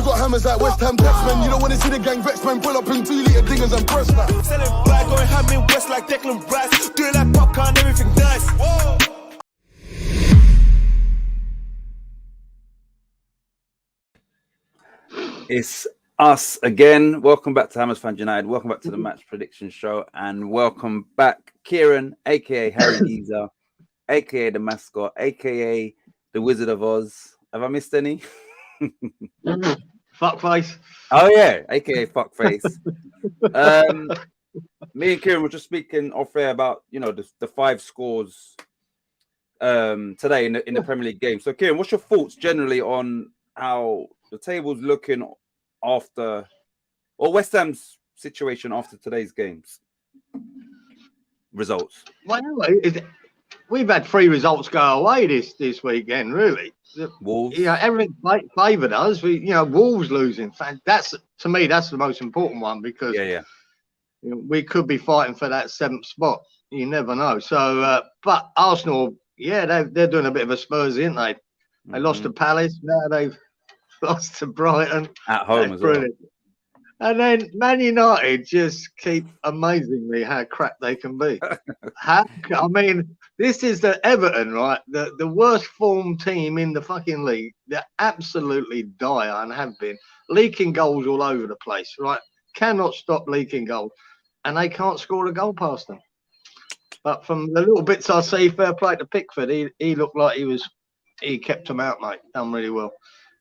got hammers like West Ham taxmen. You don't want to see the gang vex, man. Pull up in 2-litre dingers and press that. Selling black, going ham in West like Declan Rice. Do it like popcorn, everything nice. Whoa. It's us again. Welcome back to Hammers Fan United. Welcome back to the match prediction show, and welcome back, Kieran, aka Harry Geezer, aka the mascot, aka the Wizard of Oz. Have I missed any? Fuckface. Oh yeah, aka Fuckface. Me and Kieran were just speaking off air about the 5 scores today in the Premier League game. So Kieran, what's your thoughts generally on how the table's looking after, or West Ham's situation after today's games results? Well, we've had 3 results go away this weekend, really. Wolves. Everything favoured us. Wolves losing. That's, to me, that's the most important one, because we could be fighting for that 7th spot. You never know. So, but Arsenal, they're doing a bit of a Spurs, aren't they? They lost to Palace. Now they've lost to Brighton at home as well. And then Man United just keep amazing me how crap they can be. I mean, this is the Everton, right? The worst form team in the fucking league. They're absolutely dire and have been leaking goals all over the place, right? Cannot stop leaking goals, and they can't score a goal past them. But from the little bits I see, fair play to Pickford. He looked like he kept them out, mate. Done really well.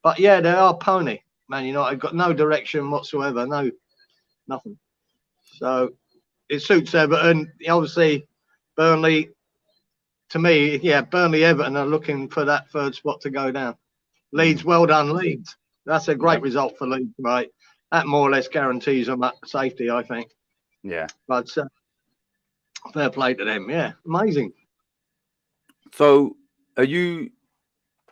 But yeah, they are pony. Man United got no direction whatsoever, nothing. So it suits Everton. Obviously, Burnley, to me, Burnley, Everton are looking for that 3rd spot to go down. Leeds, well done, Leeds. That's a great result for Leeds, mate. That more or less guarantees them safety, I think. Yeah. But fair play to them. Yeah, amazing. So are you,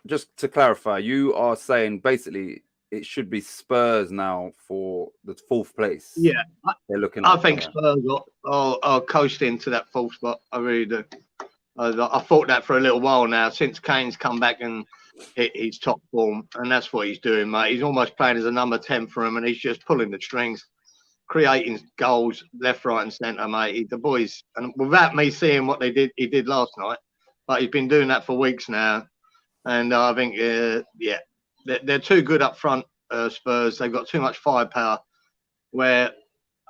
just to clarify, you are saying basically it should be Spurs now for the 4th place? Yeah, they're looking. I think Spurs are coasting to that 4th spot. I really do. I thought that for a little while now, since Kane's come back and hit his top form, and that's what he's doing, mate. He's almost playing as a number 10 for him, and he's just pulling the strings, creating goals left, right, and centre, mate. The boys, and without me seeing what he did last night, but he's been doing that for weeks now. And I think, they're too good up front, Spurs. They've got too much firepower, where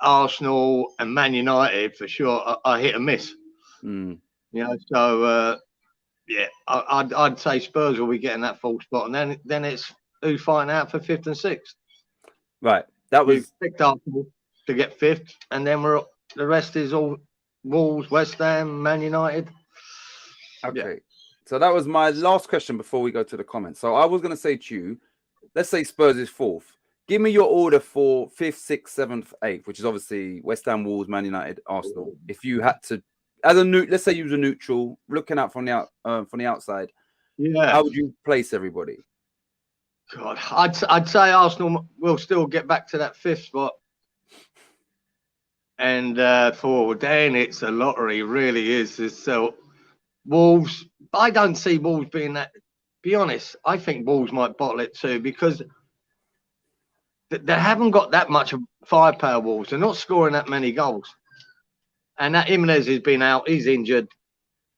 Arsenal and Man United, for sure, are hit and miss. So, I'd say Spurs will be getting that 4th spot. And then it's who's fighting out for 5th and 6th. Right. That was... We've picked Arsenal to get 5th, and then the rest is all Wolves, West Ham, Man United. Okay. Yeah. So that was my last question before we go to the comments. So I was going to say to you, let's say Spurs is 4th. Give me your order for 5th, 6th, 7th, 8th, which is obviously West Ham, Wolves, Man United, Arsenal. If you had to, as a let's say you was a neutral, looking out from the outside, how would you place everybody? God, I'd say Arsenal will still get back to that 5th spot, and for then it's a lottery, really is. So Wolves, I don't see Wolves being that. Be honest, I think Wolves might bottle it too, because they haven't got that much of firepower. Wolves, they're not scoring that many goals, and that Jimenez has been out; he's injured,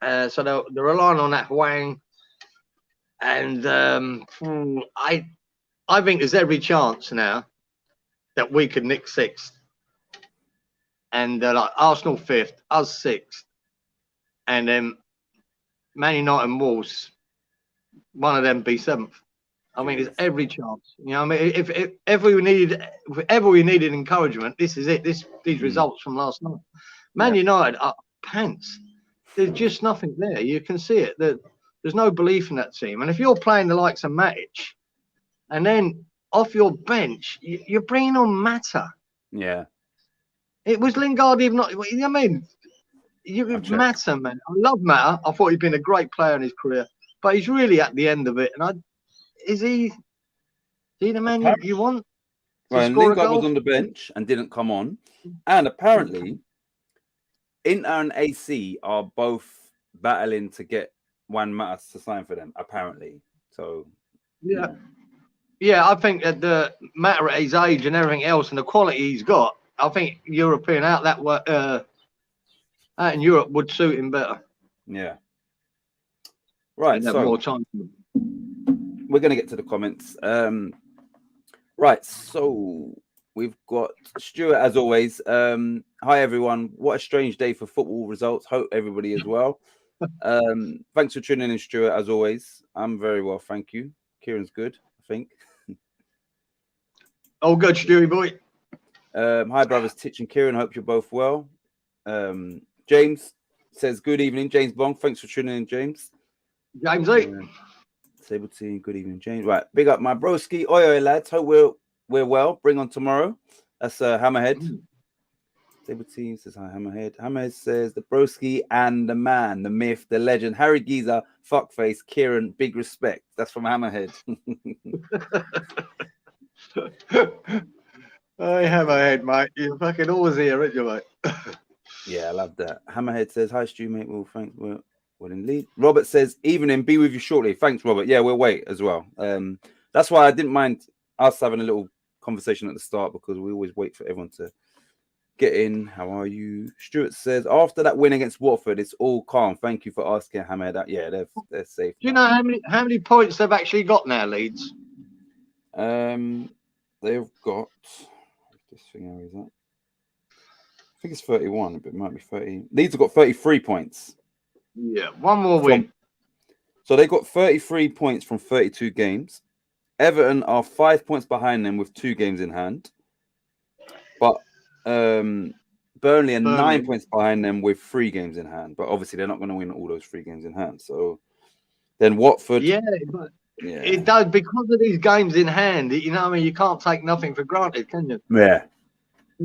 so they're relying on that Hwang. And I think there's every chance now that we could nick 6th, and like Arsenal 5th, us 6th, and then Man United and Wolves, one of them be 7th. I mean, there's every chance. I mean, if ever we needed encouragement, this is it. These results from last night. Man United are pants. There's just nothing there. You can see it. There's no belief in that team. And if you're playing the likes of Matic, and then off your bench, you're bringing on Mata. Yeah. It was Lingard even not. I mean, Mata, man. I love Mata. I thought he'd been a great player in his career, but he's really at the end of it. And is he the man you want? Well, Lingard was on the bench and didn't come on. And apparently, Inter and AC are both battling to get Juan Mata to sign for them, apparently. So, yeah. Yeah, I think that the matter at his age and everything else and the quality he's got, I think European out in Europe would suit him better. Yeah. Right. He'd have So more time. we're going to get to the comments. Right. So we've got Stuart, as always. Hi, everyone. What a strange day for football results. Hope everybody is well. Thanks for tuning in, Stuart, as always. I'm very well, thank you. Kieran's good, I think. Oh, good, Stewie boy. Hi, brothers Titch and Kieran. Hope you're both well. James says, good evening, James Bong. Thanks for tuning in, James. James E. Sable team, good evening, James. Right, big up my broski. Oi, lads. Hope we're well. Bring on tomorrow. That's Hammerhead. Sable team says hi, Hammerhead. Hammerhead says the broski and the man, the myth, the legend, Harry Giza, fuckface, Kieran, big respect. That's from Hammerhead. I have a head, mate. You're fucking always here, aren't you, mate? Yeah, I love that. Hammerhead says, hi, Stu, mate. Well, thanks. Well in lead. Robert says, evening, be with you shortly. Thanks, Robert. Yeah, we'll wait as well. That's why I didn't mind us having a little conversation at the start, because we always wait for everyone to get in. How are you? Stuart says, after that win against Watford, it's all calm. Thank you for asking, Hammerhead. Yeah, they're safe. Do you know how many points they've actually got now, Leeds? They've got this thing. How is that? I think it's 31, but it might be 30. Leeds have got 33 points. Yeah, one more win. So they got 33 points from 32 games. Everton are 5 points behind them with 2 games in hand. But Burnley are 9 points behind them with 3 games in hand. But obviously they're not going to win all those 3 games in hand. So then Watford. Yeah, but it does, because of these games in hand. You know what I mean? You can't take nothing for granted, can you? Yeah.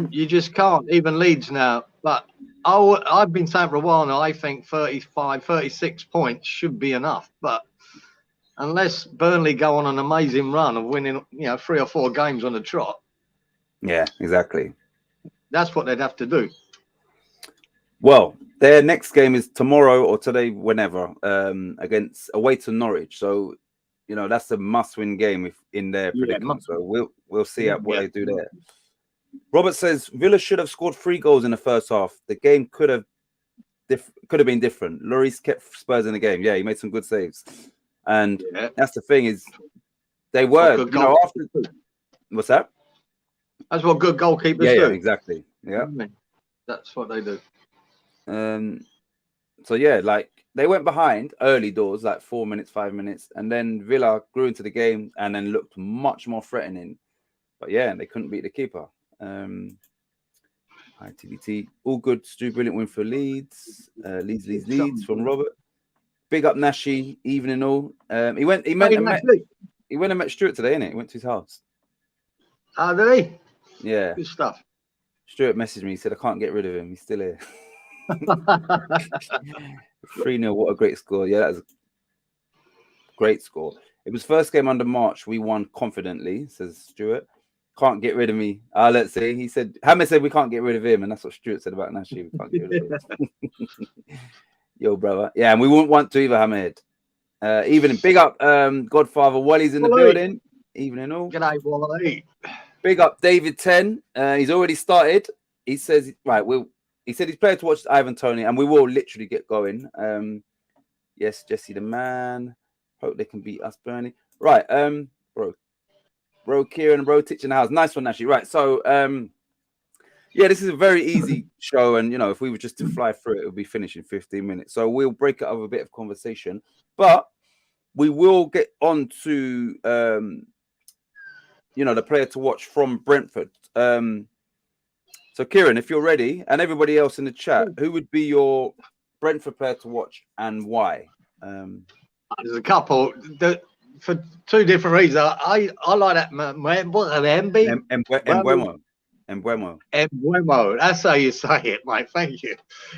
You just can't. Even Leeds now. But I've been saying for a while now, I think 35, 36 points should be enough. But unless Burnley go on an amazing run of winning, 3 or 4 games on the trot. Yeah, exactly. That's what they'd have to do. Well, their next game is tomorrow or today, whenever, away to Norwich. So, that's a must-win game if in their predicament. So we'll see what they do there. Robert says Villa should have scored 3 goals in the first half. The game could have been different. Lloris kept Spurs in the game. Yeah, he made some good saves, and that's the thing is they were after. What's that? That's what good goalkeepers do. Yeah, exactly. Yeah, that's what they do. So they went behind early doors, like 4 minutes, 5 minutes, and then Villa grew into the game and then looked much more threatening. But they couldn't beat the keeper. Hi TBT, all good. Stu, brilliant win for Leeds. Leeds from Robert. Big up Nashi, evening all. He went and met Stuart today, innit? He went to his house. Oh, did he? Yeah. Good stuff. Stuart messaged me. He said, I can't get rid of him. He's still here. 3-0. What a great score. Yeah, that was a great score. It was first game under March. We won confidently, says Stuart. Can't get rid of me. Let's see. He said, Hammer said we can't get rid of him. And that's what Stuart said about Nashi. We can't get rid of him. Yo, brother. Yeah, and we wouldn't want to either, Hammerhead. Evening. Big up, Godfather Wally's in the building. Evening all. G'day, Wally. Big up David 10. He's already started. He says, he said he's playing to watch Ivan Toney, and we will literally get going. Yes, Jesse the man. Hope they can beat us, Bernie. Right, bro, Kieran and bro, Titch in the house. Nice one, actually. Right, so this is a very easy show, and if we were just to fly through it, would be finished in 15 minutes. So we'll break it up with a bit of conversation, but we will get on to the player to watch from Brentford. So Kieran, if you're ready, and everybody else in the chat, who would be your Brentford player to watch and why? There's a couple for 2 different reasons. I like that Embuemo. That's how you say it, mate. Thank you.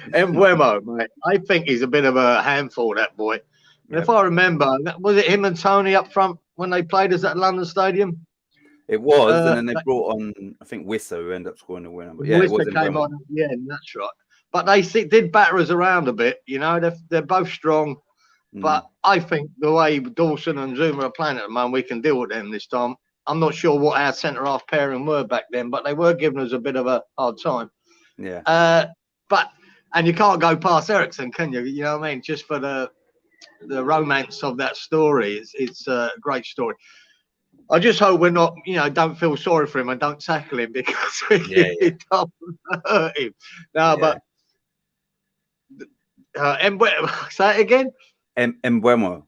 Embuemo, mate. I think he's a bit of a handful, that boy. And if I remember, was it him and Tony up front when they played us at London Stadium? It was, and then they brought on, I think, Wissa, who ended up scoring the winner. But Wissa came on. Yeah, that's right. But they did batter us around a bit. They're both strong. But I think the way Dawson and Zuma are playing at the moment, we can deal with them this time. I'm not sure what our centre-half pairing were back then, but they were giving us a bit of a hard time. Yeah. And you can't go past Ericsson, can you? You know what I mean? Just for the romance of that story, it's a great story. I just hope we're not, don't feel sorry for him and don't tackle him because it doesn't hurt him. No, but say it again. Mbeumo.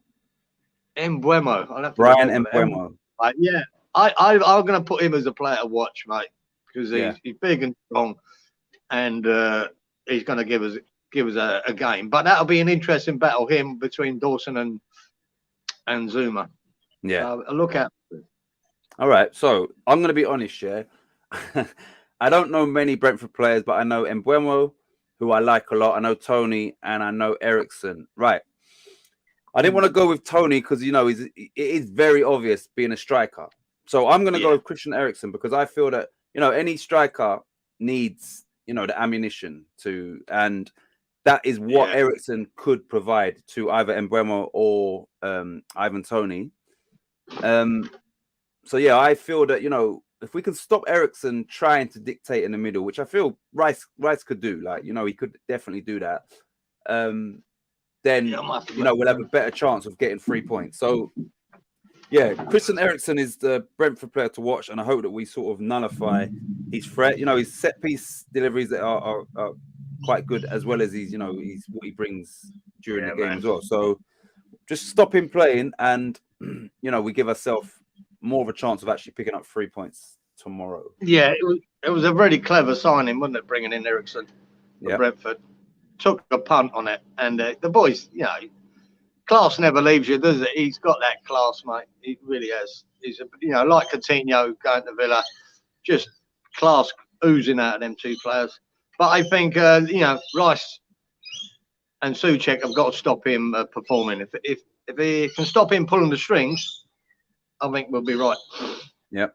Mbeumo. Brian Mbeumo. Yeah, I'm going to put him as a player to watch, mate, because he's big and strong, and he's going to give us a game. But that'll be an interesting battle between Dawson and Zuma. Yeah, look out. All right, so I'm going to be honest, I don't know many Brentford players, but I know Mbeumo, who I like a lot. I know Tony, and I know Ericsson. Right. I didn't want to go with Tony because, it is very obvious being a striker. So I'm going to go with Christian Eriksen because I feel that, any striker needs, the ammunition and that is what Eriksen could provide to either Mbeumo or Ivan Toney. So, I feel that, if we can stop Eriksen trying to dictate in the middle, which I feel Rice could do, he could definitely do that. Then, we'll have a better chance of getting 3 points. So, Christian Eriksen is the Brentford player to watch, and I hope that we sort of nullify his threat. His set piece deliveries that are quite good, as well as what he brings during the game as well. So, just stop him playing, and we give ourselves more of a chance of actually picking up 3 points tomorrow. Yeah, it was a very clever signing, wasn't it, bringing in Eriksen for Brentford? Took a punt on it, and the boys, class never leaves you, does it? He's got that class, mate. He really has. He's like Coutinho going to Villa, just class oozing out of them two players. But I think Rice and Souček have got to stop him performing. If he can stop him pulling the strings, I think we'll be right. Yeah.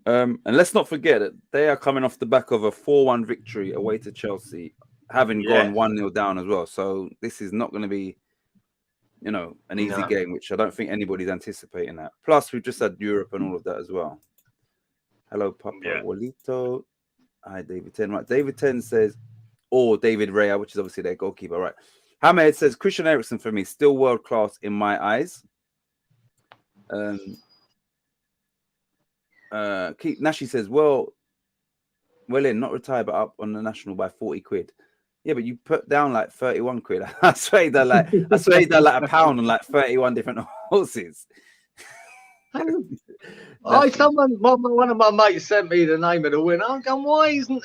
And let's not forget that they are coming off the back of a 4-1 victory away to Chelsea, having gone 1-0 down as well. So this is not going to be, an easy game, which I don't think anybody's anticipating that. Plus, we've just had Europe and all of that as well. Hello, Papa Walito. Hi, David 10. Right, David 10 says, or David Rea, which is obviously their goalkeeper. Right. Hamed says, Christian Eriksen for me, still world class in my eyes. Keith Nashi says, well, not retired, but up on the national by 40 quid. Yeah, but you put down like 31 quid. I swear he done like a pound on like 31 different horses. One of my mates sent me the name of the winner. I'm going, why isn't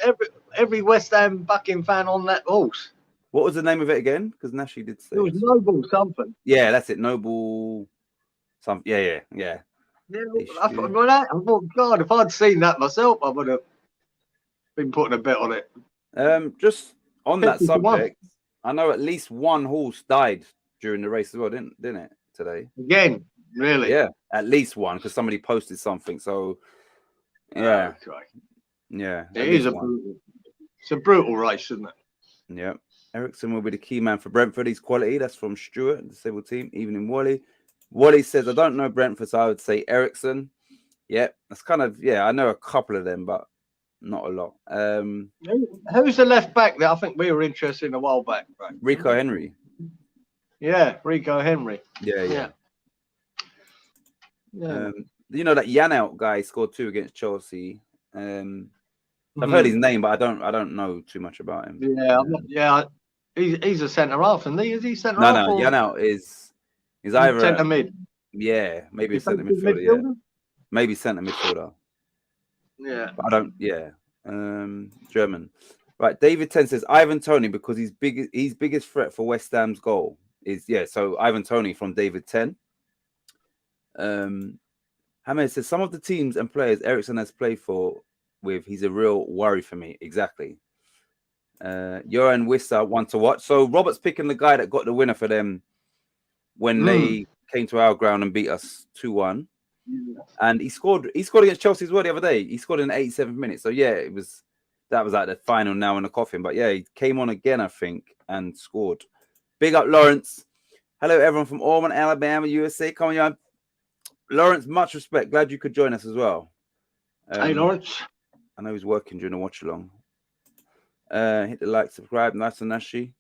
every West Ham Bucking fan on that horse? What was the name of it again? Because Nashi did say it was Noble something. Yeah, that's it. Noble something. Yeah. I thought, God, if I'd seen that myself, I would have been putting a bet on it. Just on that subject, I know at least one horse died during the race as well, didn't it, today? Again, really? Yeah, at least one, because somebody posted something. So, yeah. Yeah. It's a brutal race, isn't it? Yeah. Eriksen will be the key man for Brentford. He's quality. That's from Stuart, the civil team. Evening, Wally. Wally says, I don't know Brentford, so I would say Eriksen. Yeah, that's kind of, I know a couple of them, but not a lot. Who's the left back that I think we were interested in a while back? Right? Rico Henry. Yeah, Rico Henry. Yeah. That Janelt guy scored 2 against Chelsea. I've heard his name, but I don't know too much about him. He's a centre half, isn't he? Is he centre half? No, Janelt is either centre mid. Yeah, maybe a centre midfielder. Yeah, maybe centre midfielder. Yeah, but I don't. Yeah, German. Right, David 10 says Ivan Toney because his biggest threat for West Ham's goal is So Ivan Toney from David 10. Hamed says some of the teams and players Eriksen has played with, he's a real worry for me. Exactly. Johan Wissa one to watch. So Robert's picking the guy that got the winner for them when they came to our ground and beat us 2-1. And he scored against Chelsea as well the other day. He scored in the 87th minute. So that was like the final nail in the coffin. But he came on again, I think, and scored. Big up Lawrence. Hello, everyone from Auburn, Alabama, USA. Coming on. Lawrence, much respect. Glad you could join us as well. Hey, Lawrence. I know he's working during the watch along. Hit the like, subscribe. Nice and Nashi.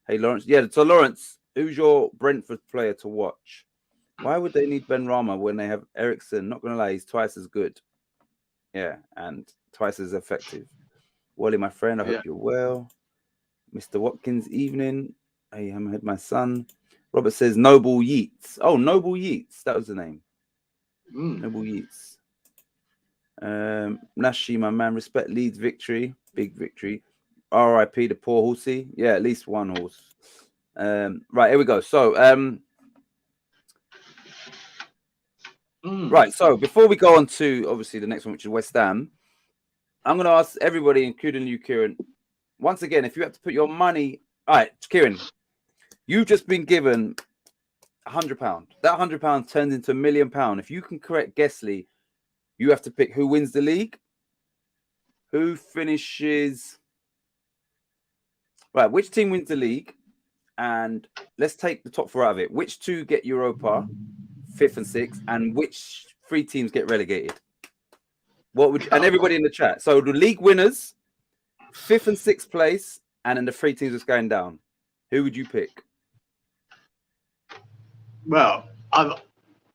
Hey, Lawrence. Yeah, so Lawrence, who's your Brentford player to watch? Why would they need Ben Rama when they have Ericsson? Not going to lie, he's twice as good. Yeah, and twice as effective. Wally, my friend, I hope you're well. Mr. Watkins, evening. Hey, Hammerhead, my son. Robert says Noble Yeats. Oh, Noble Yeats. That was the name. Noble Yeats. Nashi, my man. Respect Leeds victory. Big victory. R.I.P. the poor horsey. Yeah, at least one horse. Right, here we go. So, right. So before we go on to obviously the next one, which is West Ham, I'm going to ask everybody, including you, Kieran, once again, if you have to put your money. All right, Kieran, you've just been given £100. That £100 turns into £1 million. If you can correct Guessley, you have to pick who wins the league, who finishes. Right, which team wins the league? And let's take the top four out of it. Which two get Europa, 5th and 6th, and which 3 teams get relegated? What would and everybody in the chat? So the league winners, 5th and 6th place, and then the 3 teams that's going down. Who would you pick? Well, I've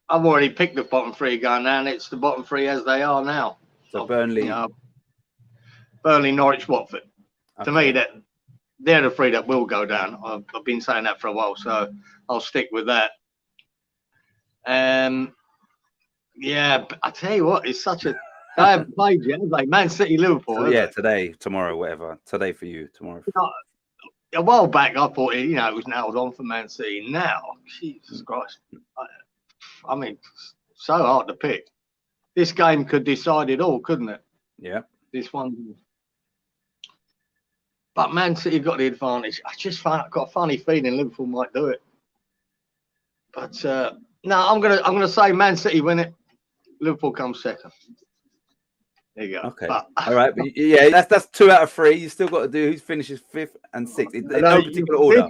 already picked the bottom 3 going down. It's the bottom 3 as they are now. So Burnley, Burnley, Norwich, Watford. Okay. To me, they're the 3 that will go down. I've been saying that for a while, so I'll stick with that. Yeah, but I tell you what, it's such a. They haven't played yet, have they? Man City, Liverpool. So, yeah, today, tomorrow, whatever. Today for you, tomorrow. A while back, I thought it was nailed on for Man City. Now, Jesus Christ, I mean, so hard to pick. This game could decide it all, couldn't it? Yeah. This one. But Man City got the advantage. I've got a funny feeling Liverpool might do it. But no, I'm gonna say Man City win it. Liverpool comes second. There you go. Okay. All right. But yeah, that's 2 out of 3. You still got to do who finishes 5th and 6th. In no particular order.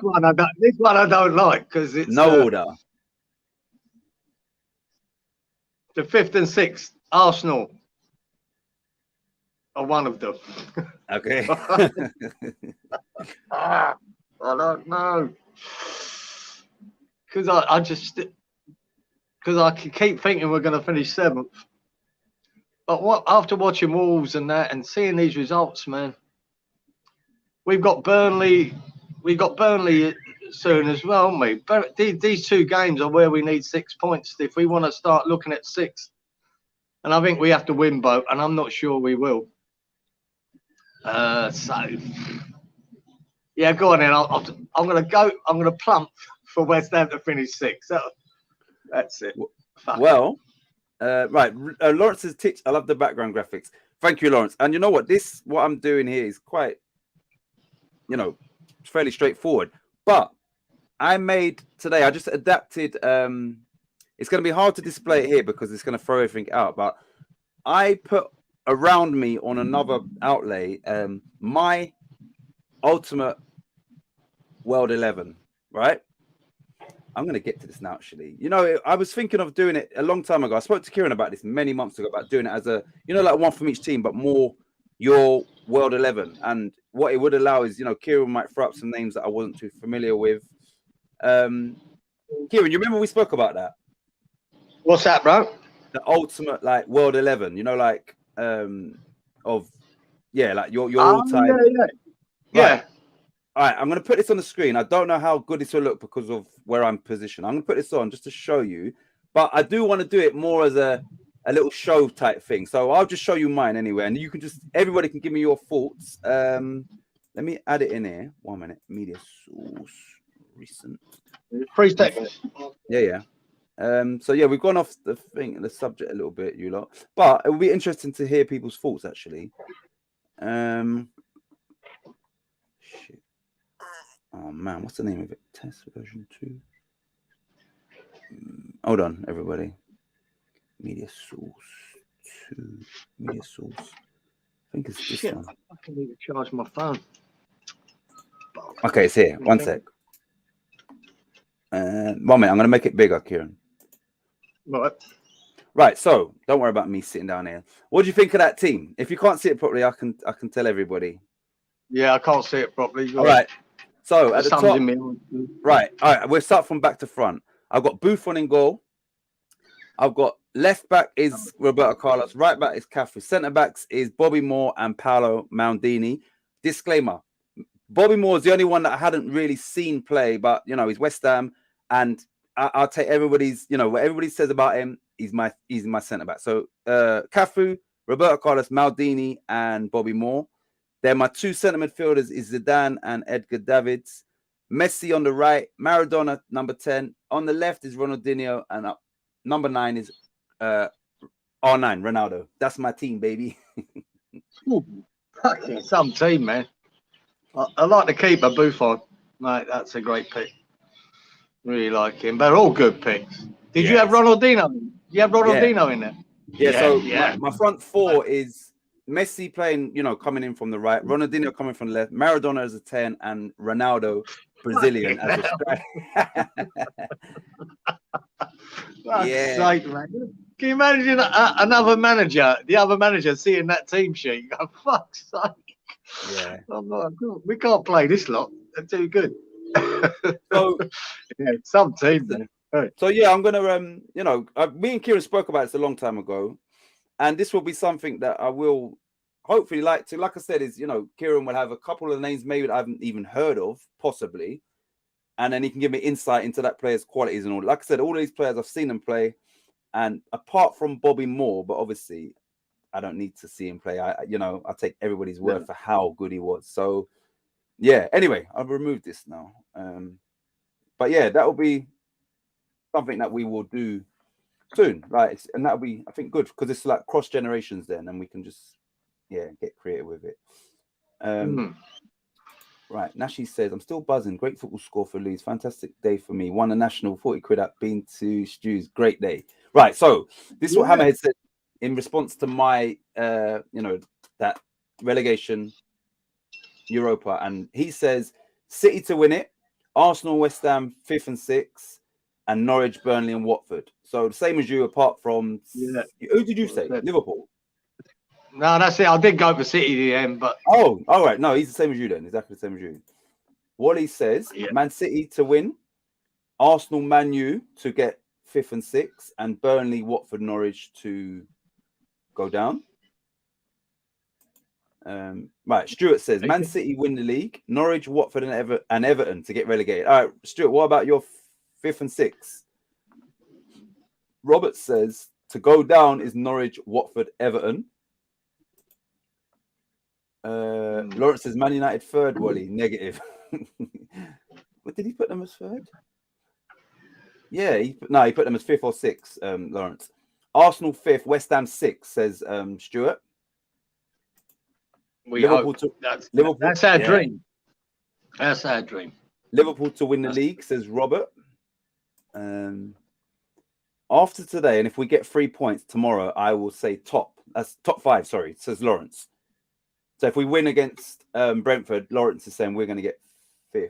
This one I don't like because it's no order. The 5th and 6th, Arsenal are one of them. Okay. I don't know. Because I keep thinking we're going to finish 7th. But after watching Wolves and that and seeing these results, man, we've got Burnley soon as well, mate. But these 2 games are where we need 6 points if we want to start looking at 6th. And I think we have to win both, and I'm not sure we will. So yeah, go on then. I'm gonna plump for West Ham to finish 6th. That's it. Well, right. Lawrence's tips. I love the background graphics. Thank you, Lawrence. And you know what? What I'm doing here is quite, fairly straightforward. But I just adapted. It's going to be hard to display it here because it's going to throw everything out. But I put around me on another outlay my ultimate World 11, right? I'm going to get to this now, actually. I was thinking of doing it a long time ago. I spoke to Kieran about this many months ago, about doing it as a, like one from each team, but more your World 11. And what it would allow is, Kieran might throw up some names that I wasn't too familiar with. Kieran, you remember we spoke about that? What's that, bro? The ultimate, World 11, like your all-time. Yeah. All right, I'm going to put this on the screen. I don't know how good this will look because of where I'm positioned. I'm going to put this on just to show you, but I do want to do it more as a little show type thing. So I'll just show you mine anyway, and everybody can give me your thoughts. Let me add it in here. 1 minute. Media source recent. 3 seconds. Yeah. So yeah, we've gone off the subject a little bit, you lot, but it will be interesting to hear people's thoughts actually. Shit. Oh man, what's the name of it? Test version 2. Hold on, everybody. Media source 2. Media source. I think it's this one. I can need to charge my phone. Okay, it's here. 1 sec. 1 minute, I'm going to make it bigger, Kieran. Right, so don't worry about me sitting down here. What do you think of that team? If you can't see it properly, I can tell everybody. Yeah, I can't see it properly. All right. So at the top, in right. All right, we'll start from back to front. I've got Buffon in goal. I've got left back is Roberto Carlos. Right back is Cafu. Centre backs is Bobby Moore and Paolo Maldini. Disclaimer: Bobby Moore is the only one that I hadn't really seen play, but he's West Ham, and I'll take everybody's, what everybody says about him. He's my centre back. So Cafu, Roberto Carlos, Maldini, and Bobby Moore. They're my two centre midfielders is Zidane and Edgar Davids. Messi on the right, Maradona number 10. On the left is Ronaldinho, and number 9 is R9 Ronaldo. That's my team, baby. Fucking some team, man. I like the keeper Buffon, mate. That's a great pick. Really like him. They're all good picks. Did you have Ronaldinho? You have Ronaldinho in there? Yeah. My front four is Messi playing, coming in from the right, Ronaldinho coming from the left, Maradona as a 10, and Ronaldo, Brazilian, as a striker. Sake, man. Can you imagine another manager, the other manager, seeing that team sheet? Oh, fuck's sake. Yeah. We can't play this lot. They're too good. So, some team then. So yeah, I'm gonna me and Kieran spoke about this a long time ago, and this will be something that I will hopefully like I said, is Kieran will have a couple of names maybe that I haven't even heard of, possibly, and then he can give me insight into that player's qualities and all. Like I said, all these players I've seen them play, and apart from Bobby Moore, but obviously I don't need to see him play. I take everybody's word for how good he was. So yeah. Anyway, I've removed this now. But yeah, that will be something that we will do soon, right? And that'll be, I think, good because it's like cross generations then, and we can just get creative with it. Right, Nashi says, I'm still buzzing. Great football score for Leeds. Fantastic day for me. Won a national, 40 quid up, been to Stews. Great day. Right, so this is what Hammerhead said in response to my that relegation Europa, and he says City to win it, Arsenal, West Ham 5th and 6th, and Norwich, Burnley, and Watford. So the same as you, apart from who did you say? Liverpool. No, that's it. I did go for City at the end, but all right. No, he's the same as you then. Exactly the same as you. Wally says Man City to win, Arsenal, Man U to get 5th and 6th, and Burnley, Watford, Norwich to go down. Right, Stuart says Man City win the league, Norwich, Watford, and Everton to get relegated. All right, Stuart, what about your 5th and 6th? Robert says to go down is Norwich, Watford, Everton. Lawrence says Man United 3rd, Wally, negative. What did he put them as 3rd? Yeah, he put them as 5th or 6th, Lawrence. Arsenal 5th, West Ham 6th, says Stuart. That's our dream. That's our dream. Liverpool to win the league, says Robert. After today, and if we get 3 points tomorrow, I will say top 5, sorry, says Lawrence. So if we win against Brentford, Lawrence is saying we're going to get 5th.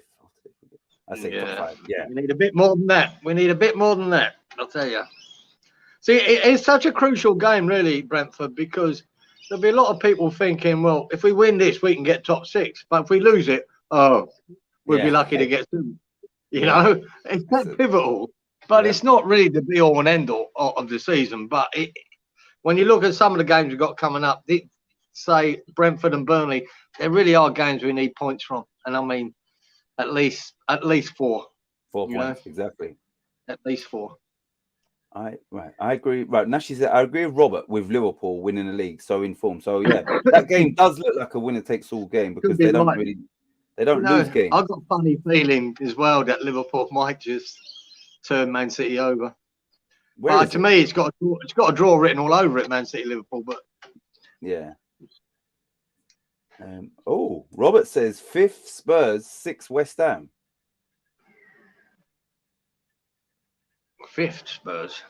I say top 5. Yeah. We need a bit more than that. I'll tell you. See, it's such a crucial game, really, Brentford, because there'll be a lot of people thinking, well, if we win this, we can get top 6. But if we lose it, we'll be lucky to get 2. You know, it's that pivotal. But it's not really the be all and end all of the season. But when you look at some of the games we've got coming up, say Brentford and Burnley, there really are games we need points from. And I mean, at least 4. 4 points, exactly. At least 4. I agree. Right, Nash said I agree with Robert with Liverpool winning the league, so in form. So yeah, that game does look like a winner takes all game because they don't lose games. I've got a funny feeling as well that Liverpool might just turn Man City over. To me, it's got a draw written all over it, Man City Liverpool. But yeah. Robert says 5th Spurs, 6th West Ham. 5th Spurs.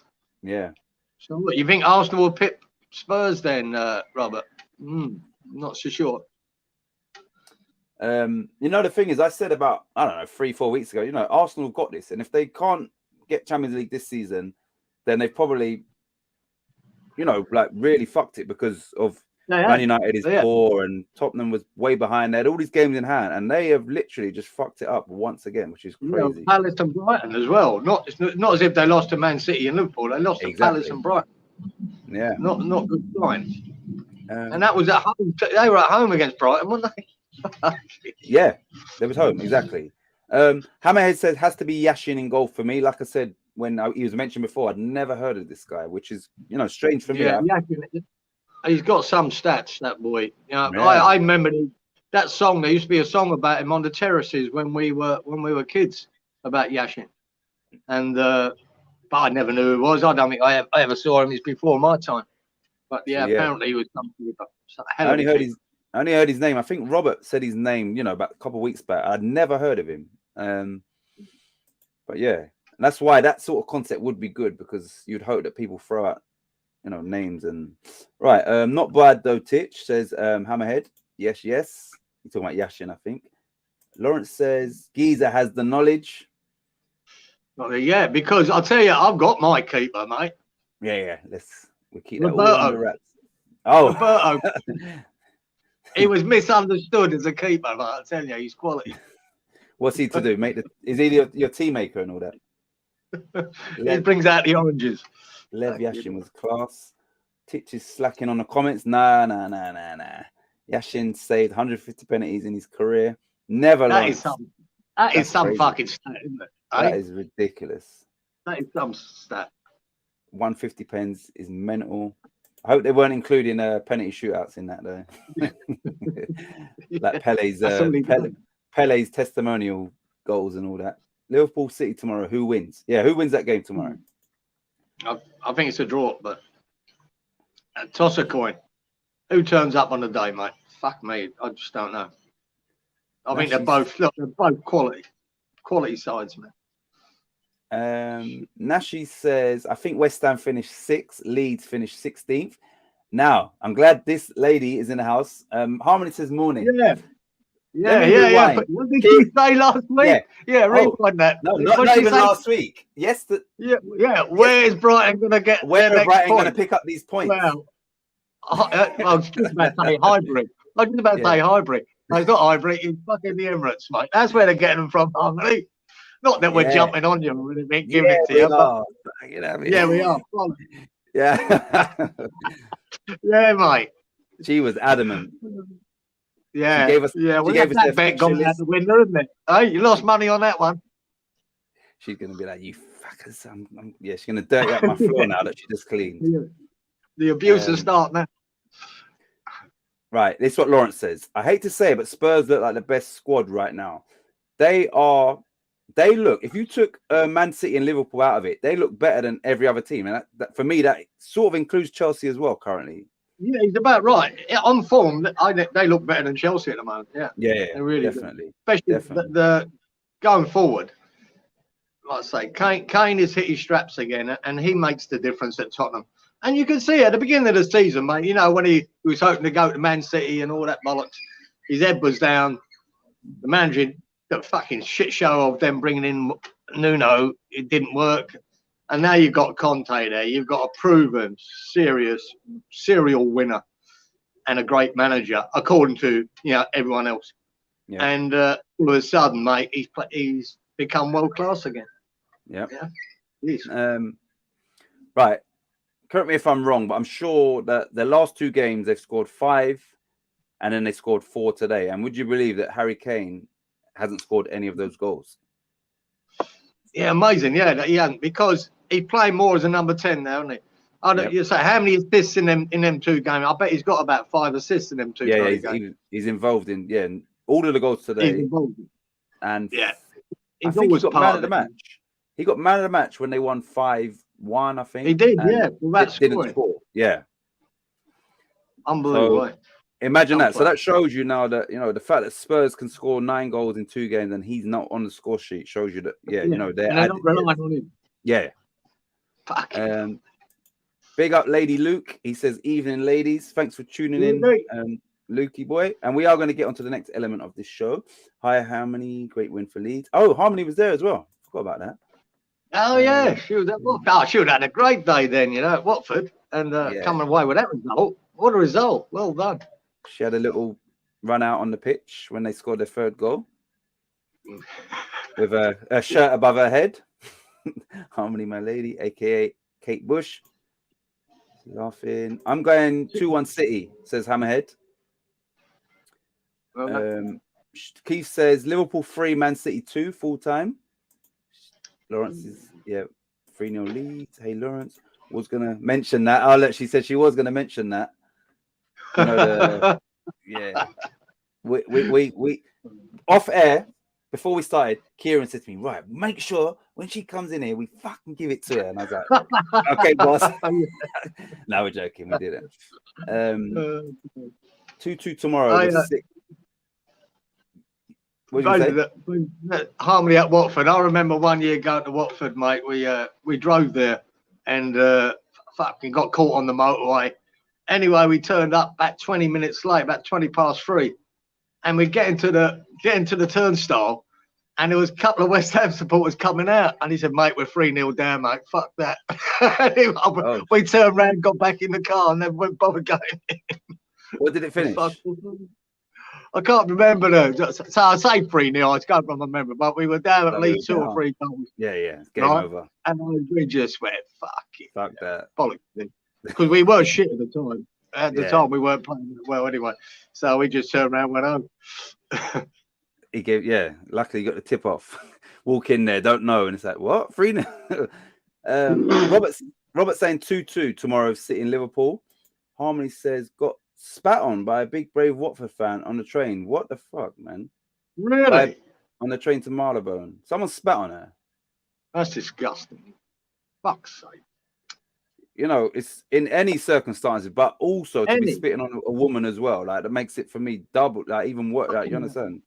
Yeah. So what, you think Arsenal will pip Spurs then, Robert? Not so sure. The thing is, I said about, I don't know, 3-4 weeks ago, Arsenal got this. And if they can't get Champions League this season, then they've probably, really fucked it because of Man United is poor and Tottenham was way behind. They had all these games in hand and they have literally just fucked it up once again, which is crazy. Palace and Brighton as well. Not as if they lost to Man City and Liverpool. They lost to Palace and Brighton. Yeah. Not good signs. And that was at home. They were at home against Brighton, weren't they? Yeah, they was home, exactly. Hammerhead says has to be Yashin in goal for me. Like I said, when he was mentioned before, I'd never heard of this guy, which is, strange for me. Yeah, he's got some stats, that boy. I remember that song. There used to be a song about him on the terraces when we were kids about Yashin, and but I never knew who he was. I don't think I ever saw him. It's before my time. But apparently he was something. I only heard his name. I think Robert said his name, about a couple of weeks back. I'd never heard of him. But yeah, and that's why that sort of concept would be good because you'd hope that people throw out, names and right. Not bad though. Titch says Hammerhead. Yes. You're talking about Yashin, I think. Lawrence says Giza has the knowledge. Yeah, because I'll tell you, I've got my keeper, mate. Yeah. We keep that all under wraps. Oh, Roberto. He was misunderstood as a keeper, but I'll tell you, he's quality. What's he to do? Is he your team maker and all that? He brings out the oranges. Lev Yashin was class. Titch is slacking on the comments. Nah. Yashin saved 150 penalties in his career. Never lost. That is some fucking stat, isn't it? That is ridiculous. That is some stat. 150 pens is mental. I hope they weren't including penalty shootouts in that though. Like Pele's testimonial goals and all that. Liverpool City tomorrow. Who wins? Yeah, who wins that game tomorrow? I think it's a draw, but toss a coin. Who turns up on the day, mate? Fuck me, I just don't know. I think they're both quality sides, man. Nashi says, I think West Ham finished 6th, Leeds finished 16th. Now, I'm glad this lady is in the house. Harmony says morning. Yeah. What did you say last week? Rewind that. No, not even last week. Yes. Where's Brighton going to get? Where are Brighton going to pick up these points? Well, I was just about to say Highbury. No, it's not Highbury. It's fucking the Emirates, mate. That's where they're getting them from, Harmony. Not that we're jumping on you or anything, giving it to you. We are. Yeah. Yeah, mate. She was adamant. Yeah. She gave us that bet gone out the window, isn't it? Hey, you lost money on that one. She's going to be like, you fuckers. She's going to dirty up my floor now that she just cleaned. Yeah. The abuse will start now. Right. This is what Lawrence says. I hate to say it, but Spurs look like the best squad right now. They look, if you took Man City and Liverpool out of it, they look better than every other team. And that for me, that sort of includes Chelsea as well currently. Yeah, he's about right. On form, they look better than Chelsea at the moment. Yeah, they really definitely. Do. Especially the going forward. Like I say, Kane has hit his straps again, and he makes the difference at Tottenham. And you can see at the beginning of the season, mate, when he was hoping to go to Man City and all that bollocks, his head was down. The manager, the fucking shit show of them bringing in Nuno, it didn't work. And now you've got Conte there. You've got a proven, serious, serial winner and a great manager, according to everyone else. Yeah. And all of a sudden, mate, he's become world class again. Yeah. Yes. Right. Correct me if I'm wrong, but I'm sure that the last 2 games they've scored 5, and then they scored 4 today. And would you believe that Harry Kane hasn't scored any of those goals? Yeah, amazing. Yeah, he hasn't, because he's playing more as a number 10 now, isn't he? I don't. You say how many assists in them 2 games? I bet he's got about 5 assists in them 2 games. Yeah, he's involved in all of the goals today. He's involved. And he's I think he got man of the match. He got man of the match when they won 5-1. I think he did. Yeah, well, that's didn't score. Yeah, unbelievable. So, imagine that. So that shows you now that the fact that Spurs can score 9 goals in 2 games and he's not on the score sheet shows you that they're not relying on him. Yeah. Fuck. Big up, Lady Luke. He says, "Evening, ladies. Thanks for tuning in." Lukey boy. And we are going to get onto the next element of this show. Hi, Harmony. Great win for Leeds. Oh, Harmony was there as well. Forgot about that. Oh yeah, she was at Watford. Oh, she would have had a great day then, at Watford, and coming away with that result. What a result! Well done. She had a little run out on the pitch when they scored their third goal with a shirt above her head. Harmony, my lady, aka Kate Bush. Laughing. I'm going 2-1 City, says Hammerhead. Keith says Liverpool 3, Man City 2, full time. Lawrence is 3-0 leads. Hey, Lawrence was gonna mention that. Oh, look, she said she was gonna mention that. We off air before we started. Kieran said to me, "Right, make sure when she comes in here, we fucking give it to her." And I was like, "Okay, boss." No, we're joking. We didn't. 2-2 tomorrow. What did you say? Harmony at Watford. I remember one year going to Watford, mate. We drove there and fucking got caught on the motorway. Anyway, we turned up about 20 minutes late, about 20 past 3, and we get into the turnstile, and there was a couple of West Ham supporters coming out, and he said, "Mate, we're 3-0 down, mate. Fuck that." We turned around, got back in the car, and then went bothered going in. What did it finish? I can't remember though. So I say 3-0. I can't remember, but we were down at least 2 or 3 goals. Yeah, it's game over. And we just went, "Fuck it, fuck that." Because we were shit at the time. At the time, we weren't playing well anyway. So we just turned around and went home. He gave, luckily he got the tip off. Walk in there, don't know, and it's like, what? 3-0. Robert saying 2-2 tomorrow, City in Liverpool. Harmony says got spat on by a big brave Watford fan on the train. What the fuck, man? Really? On the train to Marylebone. Someone spat on her. That's disgusting. Fuck's sake. It's in any circumstances, but also to be spitting on a woman as well. Like, that makes it for me double, like even worse. Like, you understand?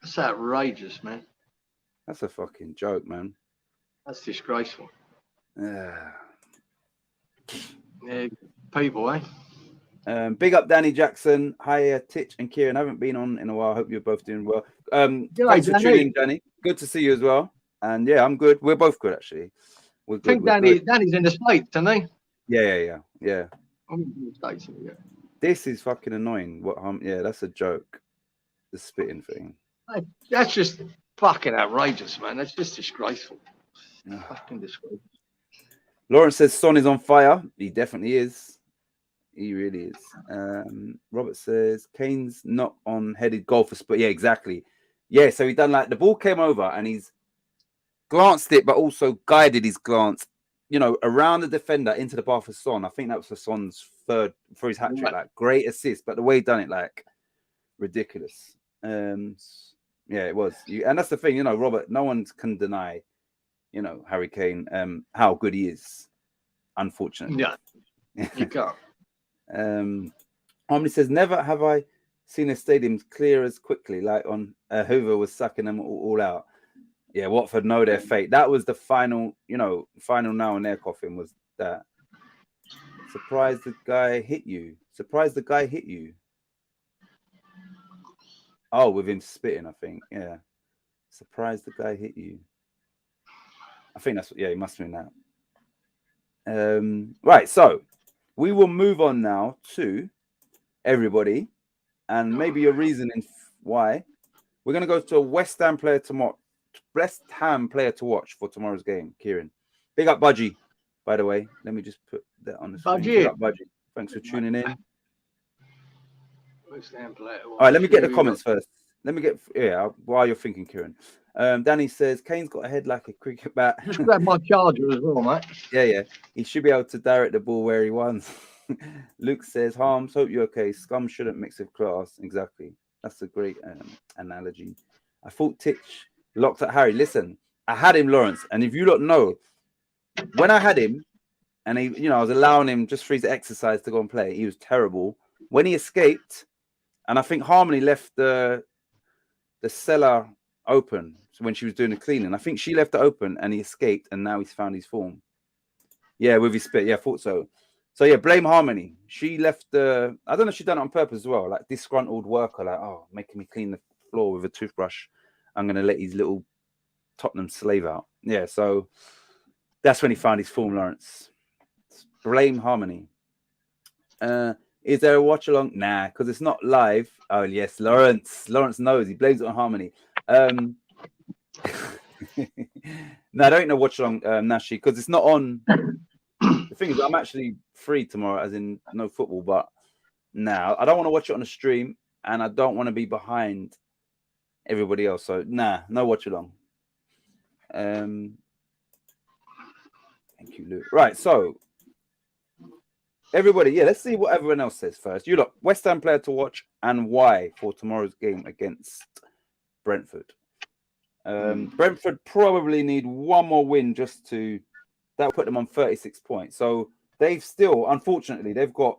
That's outrageous, man. That's a fucking joke, man. That's disgraceful. Yeah. People, Big up Danny Jackson. Hi, Titch and Kieran. Haven't been on in a while. Hope you're both doing well. Thanks for tuning in, Danny. Good to see you as well. And yeah, I'm good. We're both good, actually. I think Danny's in the States, isn't he? Yeah. I'm in the States, yeah. This is fucking annoying. That's a joke. The spitting thing. That's just fucking outrageous, man. That's just disgraceful. Fucking disgraceful. Lawrence says Son is on fire. He definitely is. He really is. Robert says Kane's not on headed goal for Spurs. Yeah, exactly. Yeah, so he done like the ball came over and he's glanced it, but also guided his glance, around the defender into the bar for Son. I think that was for Son's third for his hat trick. Like, great assist, but the way he done it, like, ridiculous. Yeah, it was. And that's the thing, Robert. No one can deny, Harry Kane, how good he is. Unfortunately, yeah, you can't. Harmony says, never have I seen a stadium clear as quickly, like on Hoover was sucking them all out. Yeah, Watford know their fate. That was the final, final nail in their coffin was that. Surprised the guy hit you. Oh, with him spitting, I think. Yeah. Surprised the guy hit you. I think that's, he must have been that. Right, so we will move on now to everybody and maybe your reasoning why. We're going to go to a West Ham player to watch for tomorrow's game, Kieran. Big up Budgie, by the way. Let me just put that on the screen. Big up Budgie. Thanks for tuning in. West Ham player. All right, let me get the comments first. While you're thinking, Kieran. Danny says Kane's got a head like a cricket bat. Just grab my charger as well, mate. Yeah. He should be able to direct the ball where he wants. Luke says, Harms, hope you're okay. Scum shouldn't mix with class. Exactly. That's a great analogy. I thought Titch locked at Harry. Listen, I had him, Lawrence. And if you don't know, when I had him, and he, I was allowing him just for his exercise to go and play, he was terrible. When he escaped, and I think Harmony left the cellar open when she was doing the cleaning. I think she left it open and he escaped, and now he's found his form. Yeah, with his spit. Yeah, I thought so. So yeah, blame Harmony. She left the. I don't know if she done it on purpose as well. Like disgruntled worker, like making me clean the floor with a toothbrush. I'm gonna let his little Tottenham slave out. Yeah, so that's when he found his form, Lawrence. Blame Harmony. Is there a watch along? Nah, because it's not live. Oh yes, Lawrence. Lawrence knows. He blames it on Harmony. No, I don't know watch along, Nashi, because it's not on. The thing is, I'm actually free tomorrow, as in no football. But now I don't want to watch it on a stream, and I don't want to be behind everybody else. So no watch along. Thank you, Luke. Right, so everybody, let's see what everyone else says first. You look, West Ham player to watch and why for tomorrow's game against Brentford. Brentford probably need one more win just to that'll put them on 36 points. So they've still, unfortunately, they've got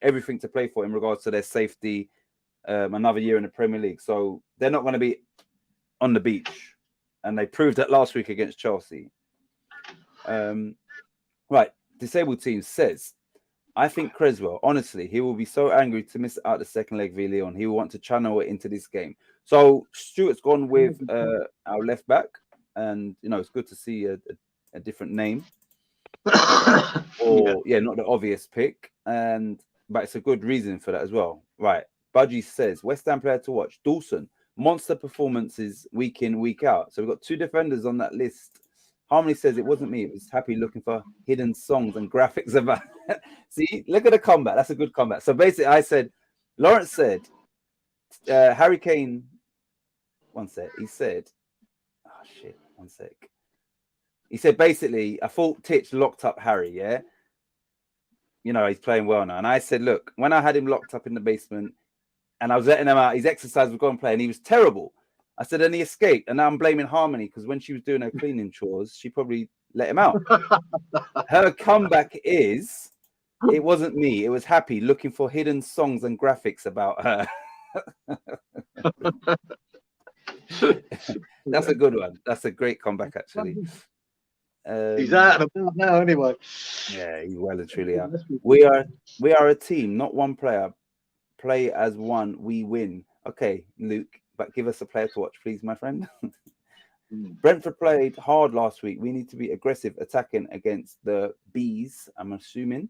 everything to play for in regards to their safety. Another year in the Premier League, so they're not going to be on the beach, and they proved that last week against Chelsea. Right, disabled team says, I think Creswell, honestly, he will be so angry to miss out the second leg v Leon. He will want to channel it into this game. So Stuart's gone with our left back, and it's good to see a different name, or not the obvious pick, but it's a good reason for that as well. Right, Budgie says West Ham player to watch, Dawson, monster performances week in, week out. So we've got two defenders on that list. Harmony says it wasn't me. It was happy looking for hidden songs and graphics about. See, look at the comeback. That's a good comeback. So basically, I said, Lawrence said, Harry Kane. One sec. He said, oh shit. One sec. He said basically, I thought Titch locked up Harry. Yeah, he's playing well now. And I said, look, when I had him locked up in the basement, and I was letting him out, his exercise was going to play, and he was terrible. I said, and he escaped. And now I'm blaming Harmony because when she was doing her cleaning chores, she probably let him out. Her comeback is, it wasn't me. It was Happy looking for hidden songs and graphics about her. That's a good one. That's a great comeback, actually. He's out and about now, anyway. Yeah, he's well and truly out. We are a team, not one player. Play as one, we win. Okay, Luke. But give us a player to watch, please, my friend. Brentford played hard last week. We need to be aggressive attacking against the Bees, I'm assuming.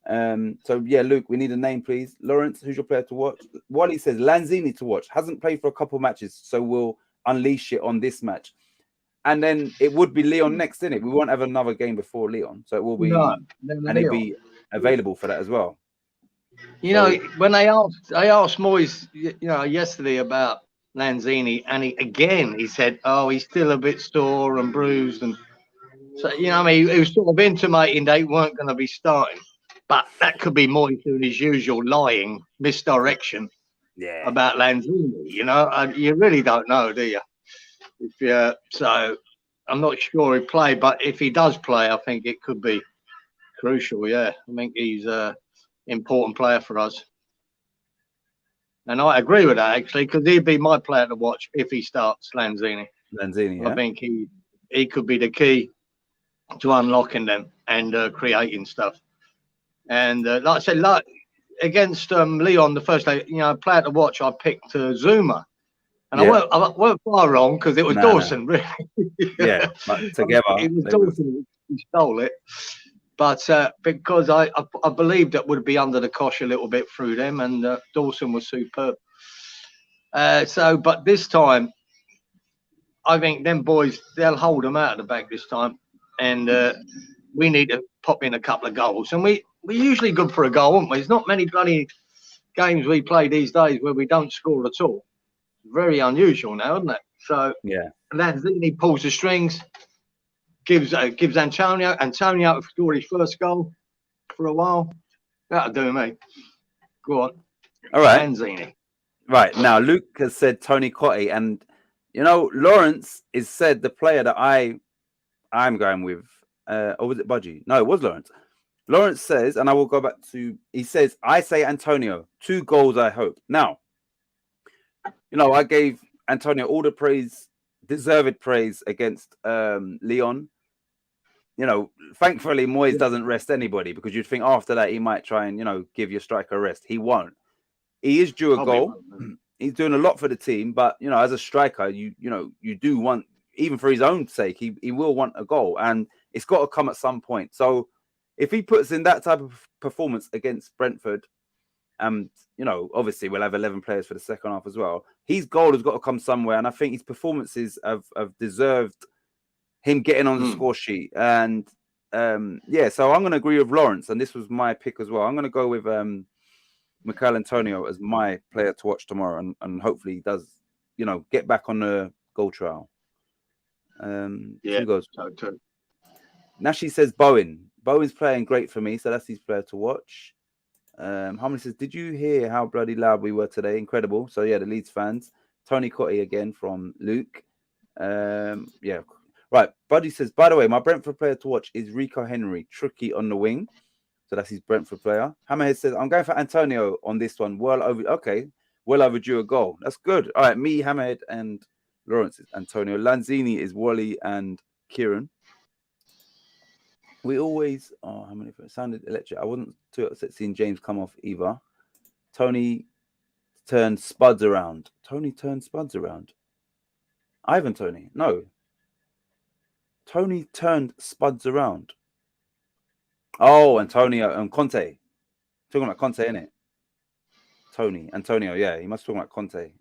So, Luke, we need a name, please. Lawrence, who's your player to watch? Wally says Lanzini to watch. Hasn't played for a couple matches, so we'll unleash it on this match. And then it would be Leon next, isn't it? We won't have another game before Leon. So it will be, and it'll be available for that as well. When I asked Moyes, yesterday about Lanzini, and he said, he's still a bit sore and bruised, and so he was sort of intimating they weren't going to be starting, but that could be Moyes doing his usual lying misdirection about Lanzini. You really don't know, do you? So I'm not sure he'll play, but if he does play, I think it could be crucial. Yeah, I think he's important player for us. And I agree with that, actually, because he'd be my player to watch if he starts, Lanzini. Yeah. I think he could be the key to unlocking them and creating stuff. And like I said, against Leon the first day, player to watch, I picked Zuma. And I weren't far wrong because it was Dawson, really. Yeah, but together. It was Dawson who stole it. But because I believed that would be under the cosh a little bit through them, and Dawson was superb. But this time, I think them boys, they'll hold them out of the back this time. And we need to pop in a couple of goals. And we're usually good for a goal, aren't we? There's not many bloody games we play these days where we don't score at all. Very unusual now, isn't it? So Lanzini pulls the strings. Gives Antonio scored his first goal for a while. That'll do me. Go on. All right. Lanzini. Right. Now, Luke has said Tony Cottee. And, Lawrence is said the player that I'm going with. Or was it Budgie? No, it was Lawrence. Lawrence says, and I will go back to, he says, I say Antonio, 2 goals, I hope. Now, I gave Antonio all the praise, deserved praise against Leon. thankfully Moyes doesn't rest anybody, because you'd think after that he might try and, give your striker a rest. He won't. He is due a goal. He's doing a lot for the team, but as a striker, you do want, even for his own sake, he will want a goal, and it's got to come at some point. So if he puts in that type of performance against Brentford, and obviously we'll have 11 players for the second half as well, his goal has got to come somewhere, and I think his performances have deserved him getting on the score sheet. And so I'm going to agree with Lawrence, and this was my pick as well. I'm going to go with Mikel Antonio as my player to watch tomorrow, and hopefully he does, get back on the goal trail. Who goes? So Nashi says Bowen. Bowen's playing great for me, so that's his player to watch. Harmony says, did you hear how bloody loud we were today? Incredible. So yeah, the Leeds fans. Tony Cotty again from Luke. Right. Buddy says, by the way, my Brentford player to watch is Rico Henry, tricky on the wing. So that's his Brentford player. Hammerhead says, I'm going for Antonio on this one. Well overdue a goal. That's good. All right, me, Hammerhead, and Lawrence is Antonio. Lanzini is Wally and Kieran. We always, how many? It sounded electric. I wasn't too upset seeing James come off either. Tony turned Spuds around. Ivan Tony. No. Tony turned Spuds around. Oh, Antonio and Conte. Talking about Conte, innit? Antonio, yeah. He must be talking about Conte.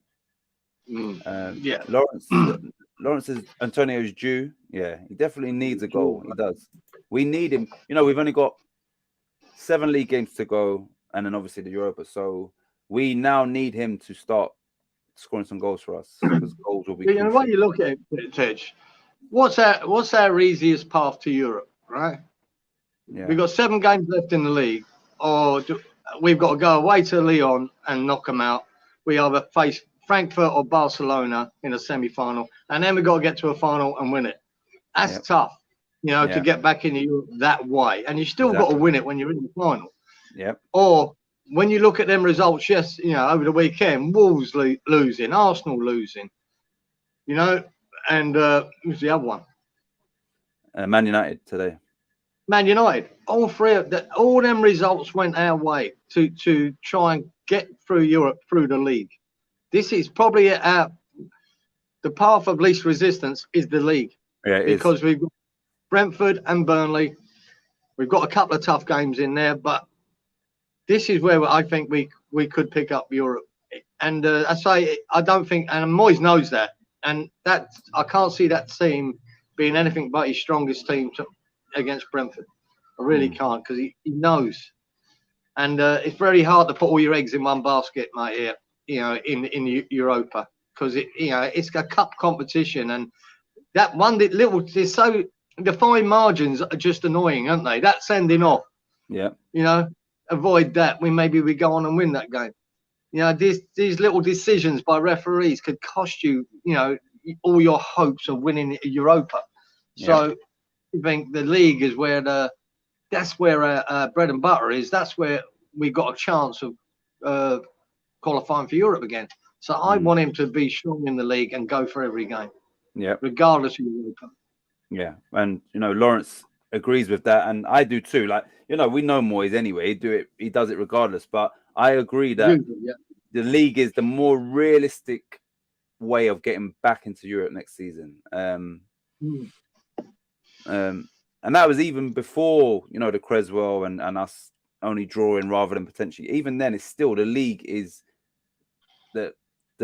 Yeah. Lawrence says Antonio's due. Yeah, he definitely needs a goal. He does. We need him. We've only got 7 league games to go, and then obviously the Europa. So we now need him to start scoring some goals for us, because goals will be. When you look at it, Tej, what's our easiest path to Europe, right? Yeah. We've got 7 games left in the league, or we've got to go away to Lyon and knock them out. We either face Frankfurt or Barcelona in a semi-final, and then we've got to get to a final and win it. That's tough, to get back into Europe that way. And you still got to win it when you're in the final. Yep. Or when you look at them results, over the weekend, Wolves losing, Arsenal losing, and who's the other one? Man United today. Man United, all them results went our way to try and get through Europe, through the league. This is probably the path of least resistance is the league. Yeah, because we've got Brentford and Burnley. We've got a couple of tough games in there, but this is where I think we could pick up Europe. And I don't think, and Moyes knows that, and that I can't see that team being anything but his strongest team against Brentford. I really can't, because he knows. And it's very hard to put all your eggs in one basket, mate, here, in Europa, because it's a cup competition, and that one there's so the fine margins are just annoying, aren't they? That sending off. Yeah. Avoid that. Maybe we go on and win that game. These little decisions by referees could cost you, all your hopes of winning Europa. So I think the league is where that's where bread and butter is. That's where we got a chance of qualifying for Europe again. So I want him to be strong in the league and go for every game. Yeah. Regardless of Europa. Yeah. And Lawrence agrees with that, and I do too. Like, we know Moyes anyway. He does it regardless. But I agree that the league is the more realistic way of getting back into Europe next season. And that was even before, the Creswell and us only drawing rather than potentially. Even then, it's still the league is the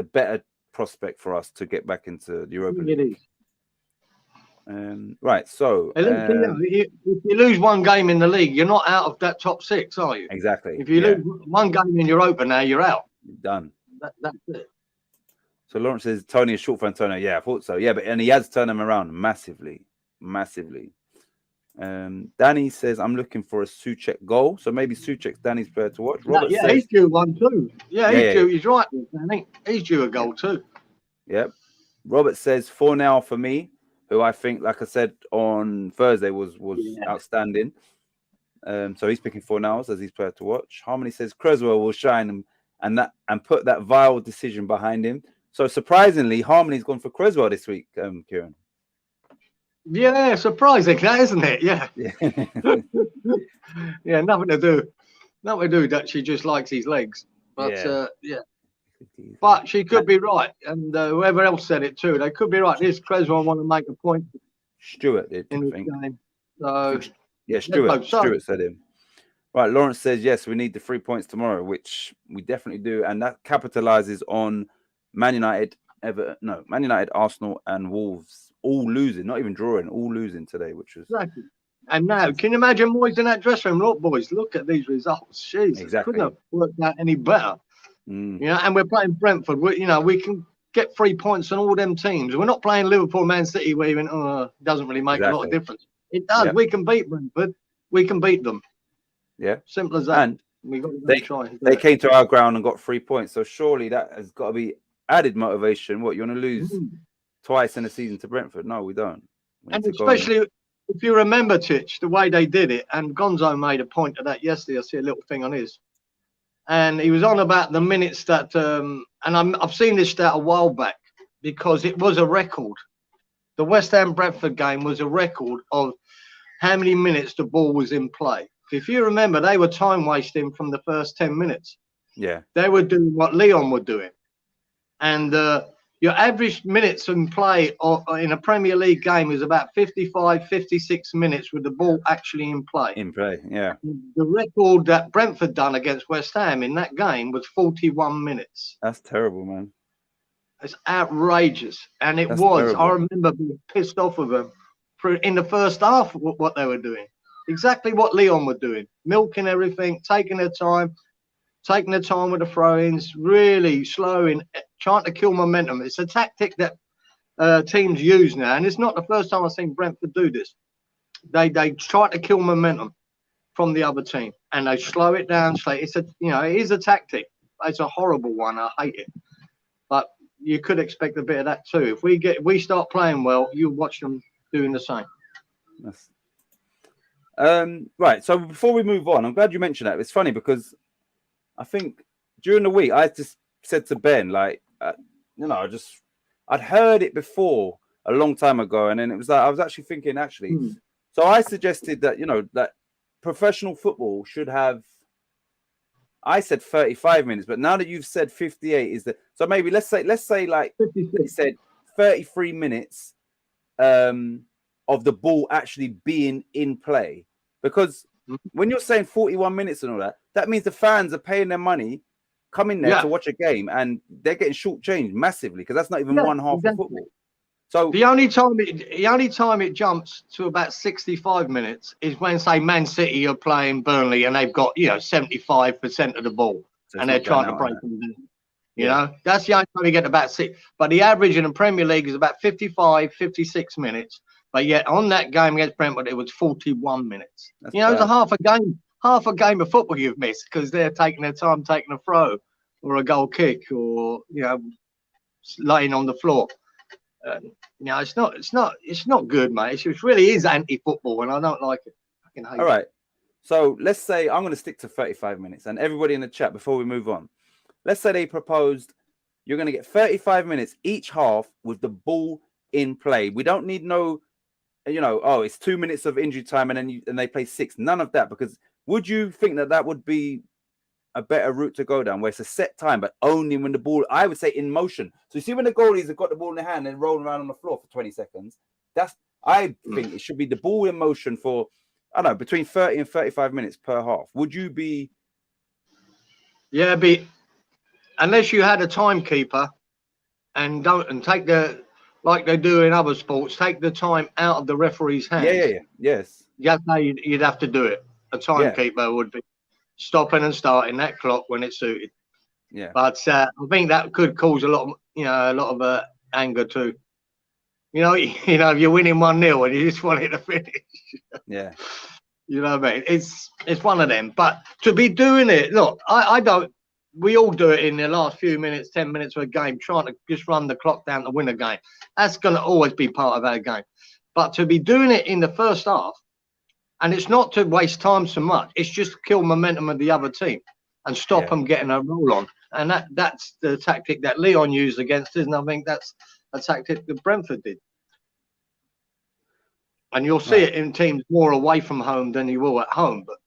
better prospect for us to get back into the Europa League. It is. Right, so if you lose one game in the league, you're not out of that top 6, are you? Exactly. If you lose one game in Europa now, you're out. You're done. That's it. So Lawrence says Tony is short for Antonio. Yeah, I thought so. Yeah, and he has turned him around massively. Danny says I'm looking for a Souček goal, so maybe Souček's Danny's player to watch. Robert says, he's due one too. He's due. He's right, Danny. He's due a goal too. Yep. Robert says 4-0 for me, who I think, like I said on Thursday, was outstanding. So he's picking 4-0 as his player to watch. Harmony says Creswell will shine and put that vile decision behind him. So surprisingly, Harmony's gone for Creswell this week, Kieran. Yeah, surprising, that isn't it? Yeah, Yeah. yeah, nothing to do. Nothing to do that she just likes his legs. But Yeah. yeah, but she could be right, and whoever else said it too, they could be right. This Creswell want to make a point Stuart did, in I this think. game, I so think, yeah, let's Stuart. hope so. Stuart said him. Right, Lawrence says yes, we need the 3 points tomorrow, which we definitely do, and that capitalizes on Man United, Man United, Arsenal, and Wolves all losing, not even drawing, all losing today, which was Exactly. And now, can you imagine boys in that dressing room? Look, boys, look at these results. Jesus, couldn't exactly. have worked out any better. Mm, You know, and we're playing Brentford. We can get 3 points on all them teams. We're not playing Liverpool, Man City, where even doesn't really make a lot of exactly. difference. It does. Yeah. We can beat Brentford. We can beat them. Yeah. Simple as that. And We got to go try. they came to our ground and got 3 points. So surely that has got to be added motivation. What, you want to lose twice in a season to Brentford? No, we don't. We And need to go especially if you remember, Titch, the way they did it, and Gonzo made a point of that yesterday. I see a little thing on his. And he was on about the minutes that, and I've seen this stat a while back because it was a record. The West Ham Brentford game was a record of how many minutes the ball was in play. If you remember, they were time wasting from the first 10 minutes. Yeah. They were doing what Leon were doing. And your average minutes in play in a Premier League game is about 55, 56 minutes with the ball actually in play. In play, yeah. The record that Brentford done against West Ham in that game was 41 minutes. That's terrible, man. It's outrageous. And it That's was. terrible. I remember being pissed off with them in the first half, what they were doing. Exactly what Leon were doing. Milking everything, taking their time with the throw-ins, really slowing, trying to kill momentum. It's a tactic that teams use now. And it's not the first time I've seen Brentford do this. They try to kill momentum from the other team, and they slow it down. It's it is a tactic. It's a horrible one. I hate it, but you could expect a bit of that too. If we start playing well, you watch them doing the same. Right. So before we move on, I'm glad you mentioned that. It's funny because I think during the week I just said to Ben, like, I'd heard it before a long time ago, and then it was like I was actually thinking, so I suggested that that professional football should have. I said 35 minutes, but now that you've said 58, so maybe let's say like they said 33 minutes of the ball actually being in play, because when you're saying 41 minutes and all that, that means the fans are paying their money, coming there to watch a game, and they're getting shortchanged massively because that's not even one half of football. So the only time it jumps to about 65 minutes is when, say, Man City are playing Burnley and they've got 75% of the ball, and they're trying to break them down. You know, that's the only time you get about 6. But the average in the Premier League is about 55, 56 minutes. But yet on that game against Brentford, it was 41 minutes. It's a half a game of football you've missed because they're taking their time taking a throw or a goal kick or laying on the floor. It's not good, mate. It really is anti-football, and I don't like it. I can hate it. All right. So let's say I'm going to stick to 35 minutes, and everybody in the chat before we move on, let's say they proposed you're going to get 35 minutes each half with the ball in play. We don't need it's 2 minutes of injury time and they play 6. None of that, because would you think that would be a better route to go down, where it's a set time, but only when the ball, I would say, in motion. So you see when the goalies have got the ball in their hand and rolling around on the floor for 20 seconds, I think it should be the ball in motion for, I don't know, between 30 and 35 minutes per half. Would you be? Yeah, unless you had a timekeeper and take like they do in other sports, take the time out of the referee's hands. Yes. You'd have to do it. A timekeeper would be stopping and starting that clock when it's suited. Yeah. But I think that could cause a lot of anger too. If you're winning 1-0 and you just want it to finish. Yeah. You know what I mean? It's one of them. But to be doing it, look, I don't. We all do it in the last few minutes, 10 minutes of a game, trying to just run the clock down to win a game. That's going to always be part of our game. But to be doing it in the first half, and it's not to waste time so much, it's just to kill momentum of the other team and stop them getting a roll on. And that's the tactic that Leon used against us, and I think that's a tactic that Brentford did. And you'll see it in teams more away from home than you will at home. But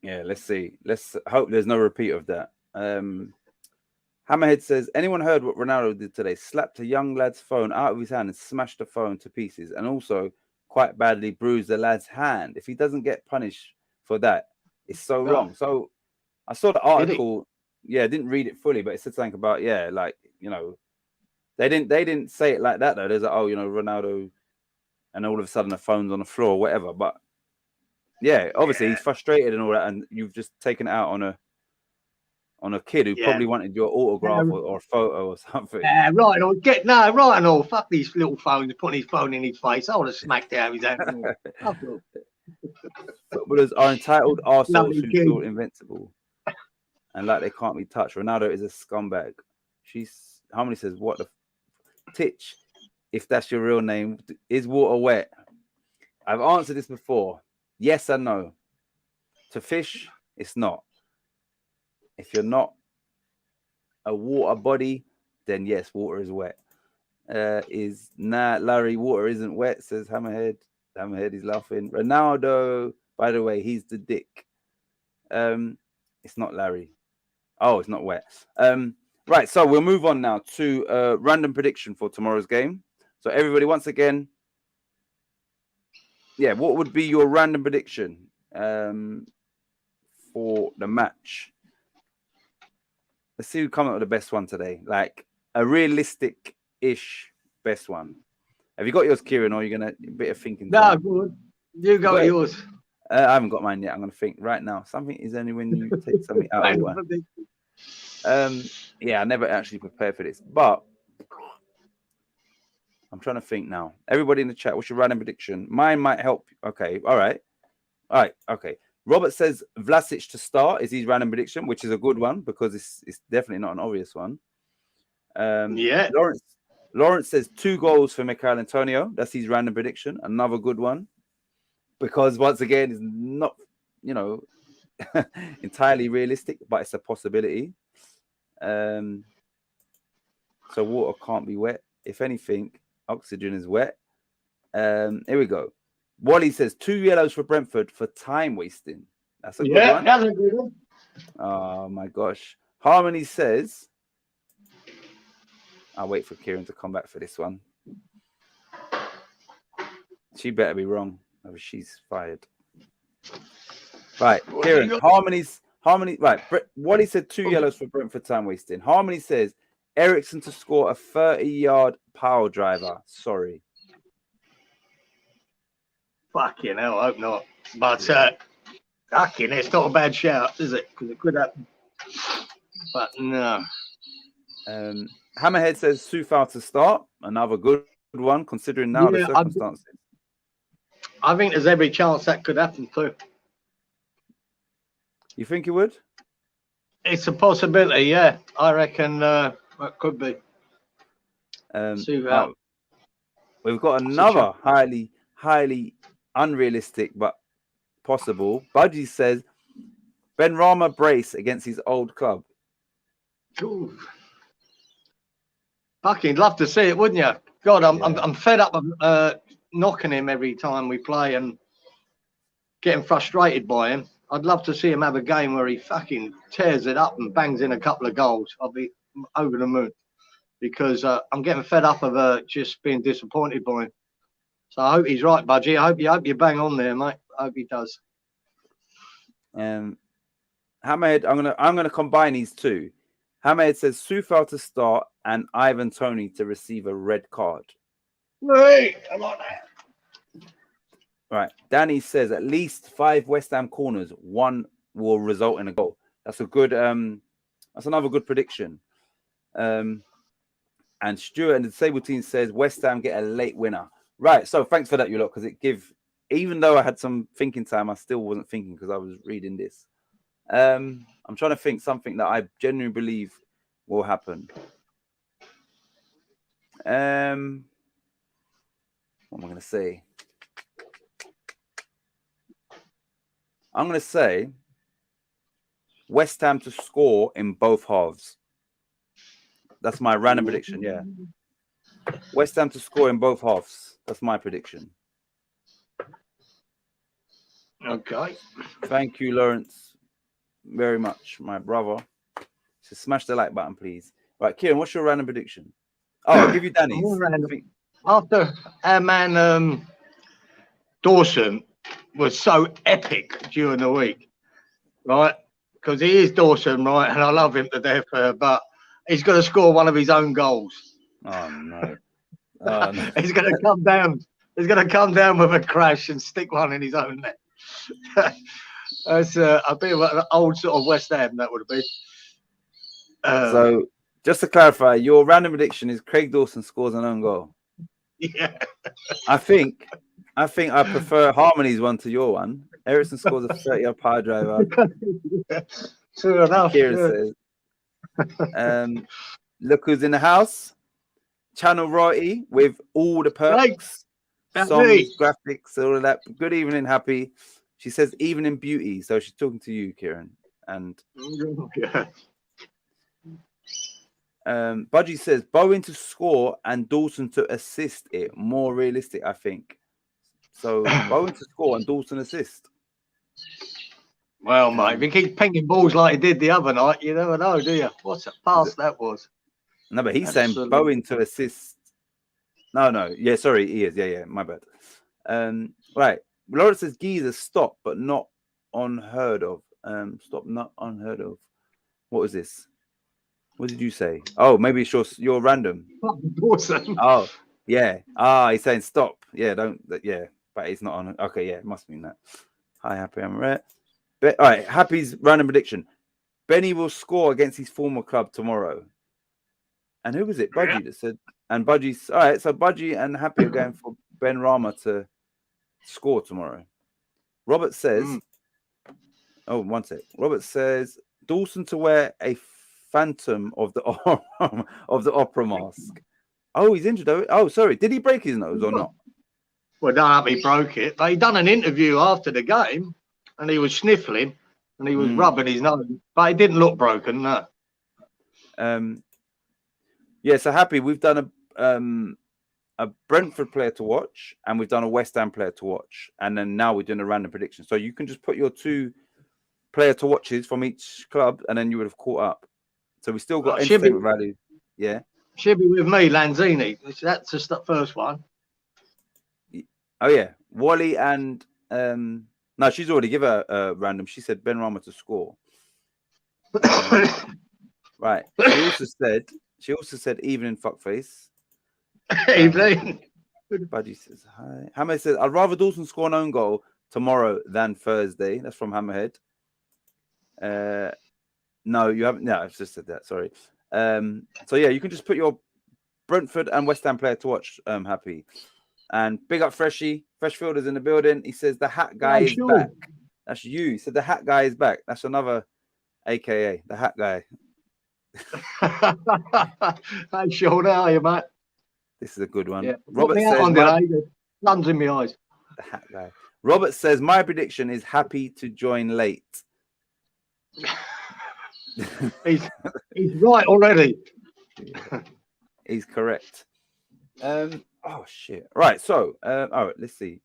yeah, let's see. Let's hope there's no repeat of that. Hammerhead says, anyone heard what Ronaldo did today? Slapped a young lad's phone out of his hand and smashed the phone to pieces, and also quite badly bruised the lad's hand. If he doesn't get punished for that, it's so wrong. So I saw the article. Yeah, I didn't read it fully, but it said something about, like, they didn't say it like that though. There's like, Ronaldo, and all of a sudden the phone's on the floor or whatever. But yeah, obviously he's frustrated and all that, and you've just taken it out on a kid who probably wanted your autograph or a photo or something. Yeah, right. Or right and all. Fuck these little phones, putting his phone in his face. I would have smacked out his hand. Footballers are entitled ourselves who feel invincible and like they can't be touched. Ronaldo is a scumbag. Harmony says, what the Titch, if that's your real name, is water wet? I've answered this before. Yes and no. To fish, it's not. If you're not a water body, then yes, water is wet. Larry, water isn't wet, says Hammerhead. Hammerhead is laughing. Ronaldo, by the way, he's the dick. It's not Larry. Oh, it's not wet. Right, so we'll move on now to random prediction for tomorrow's game. So everybody, once again, what would be your random prediction for the match? Let's see who come up with the best one today. Like a realistic-ish best one. Have you got yours, Kieran, or are you going to a bit of thinking? No, good. You got yours. I haven't got mine yet. I'm going to think right now. Something is only when you take something out of one. I never actually prepared for this, but I'm trying to think now. Everybody in the chat, what's your random prediction? Mine might help. Okay, all right. Okay. Robert says Vlasic to start is his random prediction, which is a good one because it's definitely not an obvious one. Lawrence says 2 goals for Michail Antonio. That's his random prediction. Another good one. Because once again, it's not, entirely realistic, but it's a possibility. So water can't be wet. If anything, oxygen is wet. Here we go. Wally says 2 yellows for Brentford for time wasting. That's a good one. That's a good one. Oh my gosh. Harmony says, I'll wait for Kieran to come back for this one. She better be wrong. Oh, she's fired. Right, Kieran. Harmony. Right, Wally said 2 yellows for Brentford time wasting. Harmony says Ericsson to score a 30-yard power driver. Sorry. Fucking hell, I hope not. But it's not a bad shout, is it? Because it could happen. But no. Hammerhead says Sufal to start. Another good one, considering now the circumstances. I think there's every chance that could happen too. You think it would? It's a possibility, yeah. I reckon it could be. We've got another highly unrealistic but possible. Budgie says Benrahma brace against his old club. Ooh. Fucking love to see it, wouldn't you? God, I'm fed up of knocking him every time we play and getting frustrated by him. I'd love to see him have a game where he fucking tears it up and bangs in a couple of goals. I'll be over the moon because I'm getting fed up of just being disappointed by him. So I hope he's right, Budgie. I hope you bang on there, mate. I hope he does. Hammerhead, I'm gonna combine these two. Hammerhead says Sufal to start and Ivan Toney to receive a red card. Hey, I like that. Right. Danny says at least 5 West Ham corners, 1 will result in a goal. That's a good that's another good prediction. And Stuart and the Sable team says West Ham get a late winner. Right. So thanks for that, you lot, because even though I had some thinking time, I still wasn't thinking because I was reading this. I'm trying to think something that I genuinely believe will happen. What am I going to say? I'm going to say West Ham to score in both halves. That's my random prediction, yeah. West Ham to score in both halves. That's my prediction. Okay. Thank you, Lawrence, very much, my brother. So smash the like button, please. Right, Kieran, what's your random prediction? Oh, I'll give you Danny's. More random. After our man Dawson was so epic during the week, right? Because he is Dawson, right? And I love him to death, but he's going to score one of his own goals. Oh no! Oh no! He's going to come down. He's going to come down with a crash and stick one in his own net. That's a bit of an old sort of West Ham. That would be. So, just to clarify, your random prediction is Craig Dawson scores an own goal. Yeah. I think I prefer Harmony's one to your one. Ericsson scores a 30-yard power driver. Yeah. True enough. Kieran says, look who's in the house. Channel Royalty with all the perks, songs, graphics, all of that. Good evening, Happy. She says evening beauty. So she's talking to you, Kieran. And Budgie says Bowen to score and Dawson to assist it. More realistic, I think. So Bowen to score and Dawson assist. Well, mate, if he keeps pinging balls like he did the other night, you never know, do you? What a pass that was. No, but he's saying Bowen to assist. No. Yeah, sorry, he is. Yeah, my bad. Right. Lawrence says Geezer stop, but not unheard of. Stop, not unheard of. What was this? What did you say? Oh, maybe it's your random. Awesome. Oh, yeah. He's saying stop. Yeah, don't. Yeah, but it's not on. Okay, yeah, it must mean that. Hi, Happy. I'm right. All right, Happy's random prediction. Benny will score against his former club tomorrow. And who was it? Budgie that said. And Budgie's all right. So Budgie and Happy are going for Ben Rama to score tomorrow. Robert says. Oh, one sec. Robert says Dawson to wear a phantom of the opera mask. Oh, he's injured. Oh, sorry. Did he break his nose or not? Well, no, he broke it. But he done an interview after the game, and he was sniffling, and he was rubbing his nose, but it didn't look broken. No. Yeah. So Happy, we've done a Brentford player to watch, and we've done a West Ham player to watch, and then now we're doing a random prediction. So you can just put your 2 player to watches from each club, and then you would have caught up. So we still got entertainment value. Yeah. Should be with me, Lanzini. That's just the first one. Oh yeah, Wally and no, she's already given a random. She said Ben Rama to score. Right. She also said evening fuckface. Evening. Budgie says hi. Hammerhead says I'd rather Dawson score an own goal tomorrow than Thursday. That's from Hammerhead. No, you haven't. No, I've just said that. Sorry. So yeah, you can just put your Brentford and West Ham player to watch. Happy. And big up Freshie. Freshfielder's in the building. He says the hat guy is back. That's you. He said the hat guy is back. That's another AKA, the hat guy. Hey, Sean, how are you, mate? This is a good one. Yeah. Robert says, sun's in my eyes. The hat guy. Robert says, my prediction is Happy to join late. he's right already. He's correct. Oh shit. Right. So, all right. Let's see.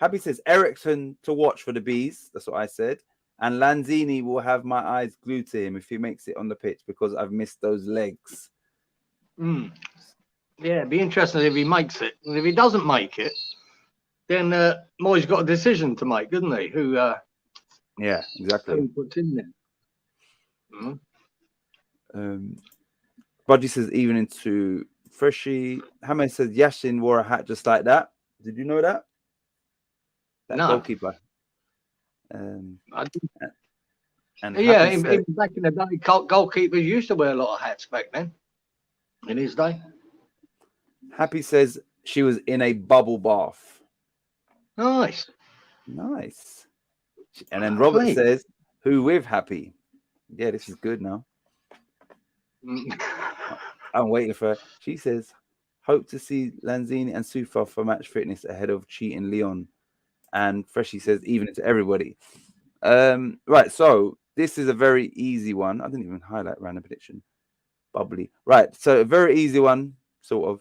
Happy says Ericsson to watch for the bees. That's what I said. And Lanzini will have my eyes glued to him if he makes it on the pitch because I've missed those legs. Yeah, it'd be interesting if he makes it. And if he doesn't make it, then Moy's got a decision to make, doesn't he? Who? Yeah, exactly. Who puts in there? Budgie says even into Freshie. Hammer says Yashin wore a hat just like that. Did you know that? That goalkeeper. And yeah, back in the day, goalkeepers used to wear a lot of hats back then. In his day. Happy says she was in a bubble bath. Nice. And then Robert says, who with Happy? Yeah, this is good now. I'm waiting for her. She says, hope to see Lanzini and Sufa for match fitness ahead of cheating Leon. And Freshie says, even to everybody. Right, so this is a very easy one. I didn't even highlight random prediction. Bubbly. Right, so a very easy one, sort of.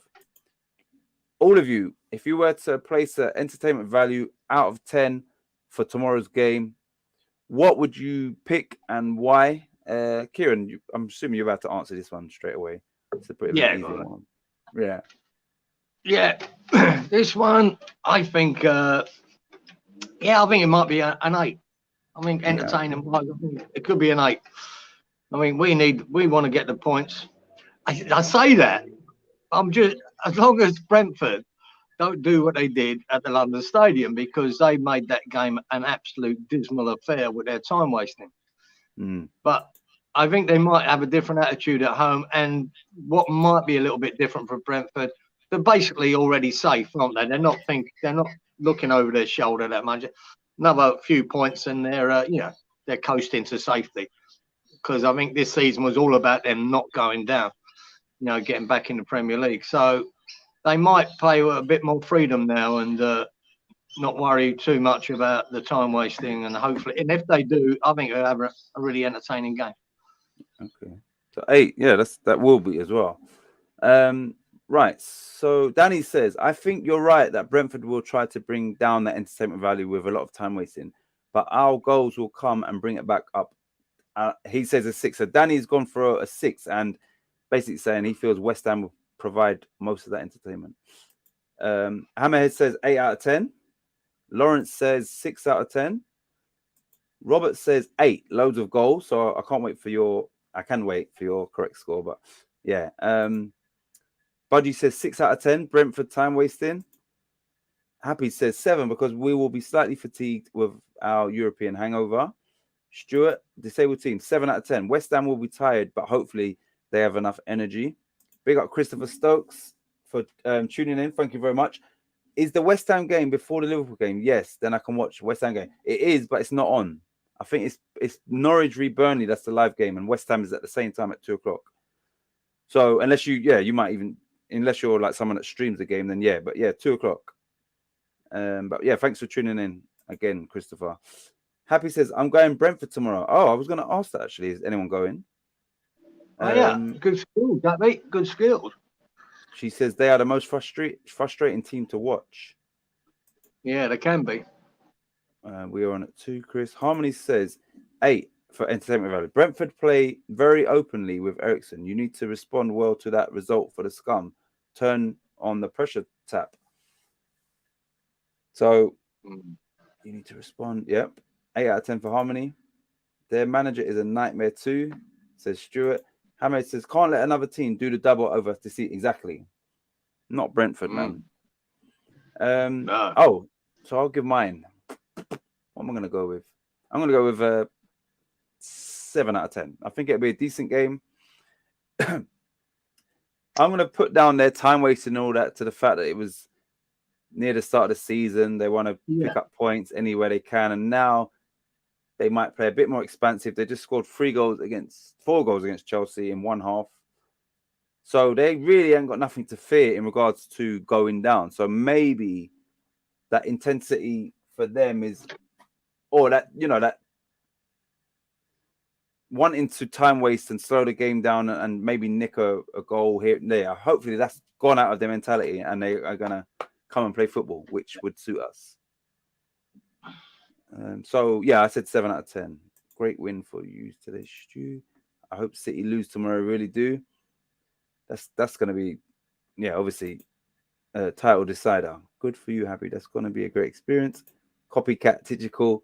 all of you, if you were to place an entertainment value out of 10 for tomorrow's game, what would you pick and why? Kieran, I'm assuming you're about to answer this one straight away. It's a bit of an easy one. Yeah. Yeah. This one, I think, I think it might be an 8. I think entertaining wise, I think it could be an 8. I mean, we want to get the points. I say that. I'm just, as long as Brentford don't do what they did at the London Stadium, because they made that game an absolute dismal affair with their time wasting. But I think they might have a different attitude at home, and what might be a little bit different for Brentford, they're basically already safe, aren't they? They're not looking over their shoulder that much. Another few points and they're coasting to safety, because I think this season was all about them not going down, getting back in the Premier League. So they might play with a bit more freedom now and not worry too much about the time wasting, and hopefully, and if they do, I think they'll have a really entertaining game. Okay, so 8, that will be as well. Right, so Danny says, I think you're right that Brentford will try to bring down that entertainment value with a lot of time wasting, but our goals will come and bring it back up. He says a 6. So Danny's gone for a 6 and basically saying he feels West Ham will provide most of that entertainment. Hammerhead says 8 out of 10. Lawrence says 6 out of 10. Robert says 8, loads of goals. So I can wait for your correct score, but yeah. Budgie says 6 out of 10. Brentford time wasting. Happy says 7 because we will be slightly fatigued with our European hangover. Stuart, disabled team, 7 out of 10. West Ham will be tired, but hopefully they have enough energy. Big up Christopher Stokes for tuning in. Thank you very much. Is the West Ham game before the Liverpool game? Yes, then I can watch West Ham game. It is, but it's not on. I think it's Norwich v Burnley. That's the live game, and West Ham is at the same time at 2:00. So unless you might even, unless you're like someone that streams the game, then yeah. But yeah, 2:00. But yeah, thanks for tuning in again, Christopher. Happy says I'm going Brentford tomorrow. Oh, I was going to ask that actually. Is anyone going? Good skills, that mate. Good skills. She says they are the most frustrating team to watch. Yeah, they can be. We are on at 2, Chris. Harmony says 8 for entertainment value. Brentford play very openly with Ericsson. You need to respond well to that result for the scum. Turn on the pressure tap. So you need to respond. Yep. 8 out of 10 for Harmony. Their manager is a nightmare too, says Stuart. Hamid says, can't let another team do the double over to see exactly. Not Brentford, man. No. Oh, so I'll give mine. What am I going to go with? I'm going to go with 7 out of 10. I think it'll be a decent game. I'm going to put down their time wasting and all that to the fact that it was near the start of the season. They want to pick up points anywhere they can. And now they might play a bit more expansive. They just scored 4 goals against Chelsea in one half. So they really ain't got nothing to fear in regards to going down. So maybe that intensity for them is, or that, that wanting to time waste and slow the game down and maybe nick a goal here and there. Hopefully that's gone out of their mentality and they are going to come and play football, which would suit us. So, yeah, I said 7 out of 10. Great win for you today, Stu. I hope City lose tomorrow. I really do. That's going to be, obviously, a title decider. Good for you, Happy. That's going to be a great experience. Copycat, Tigical.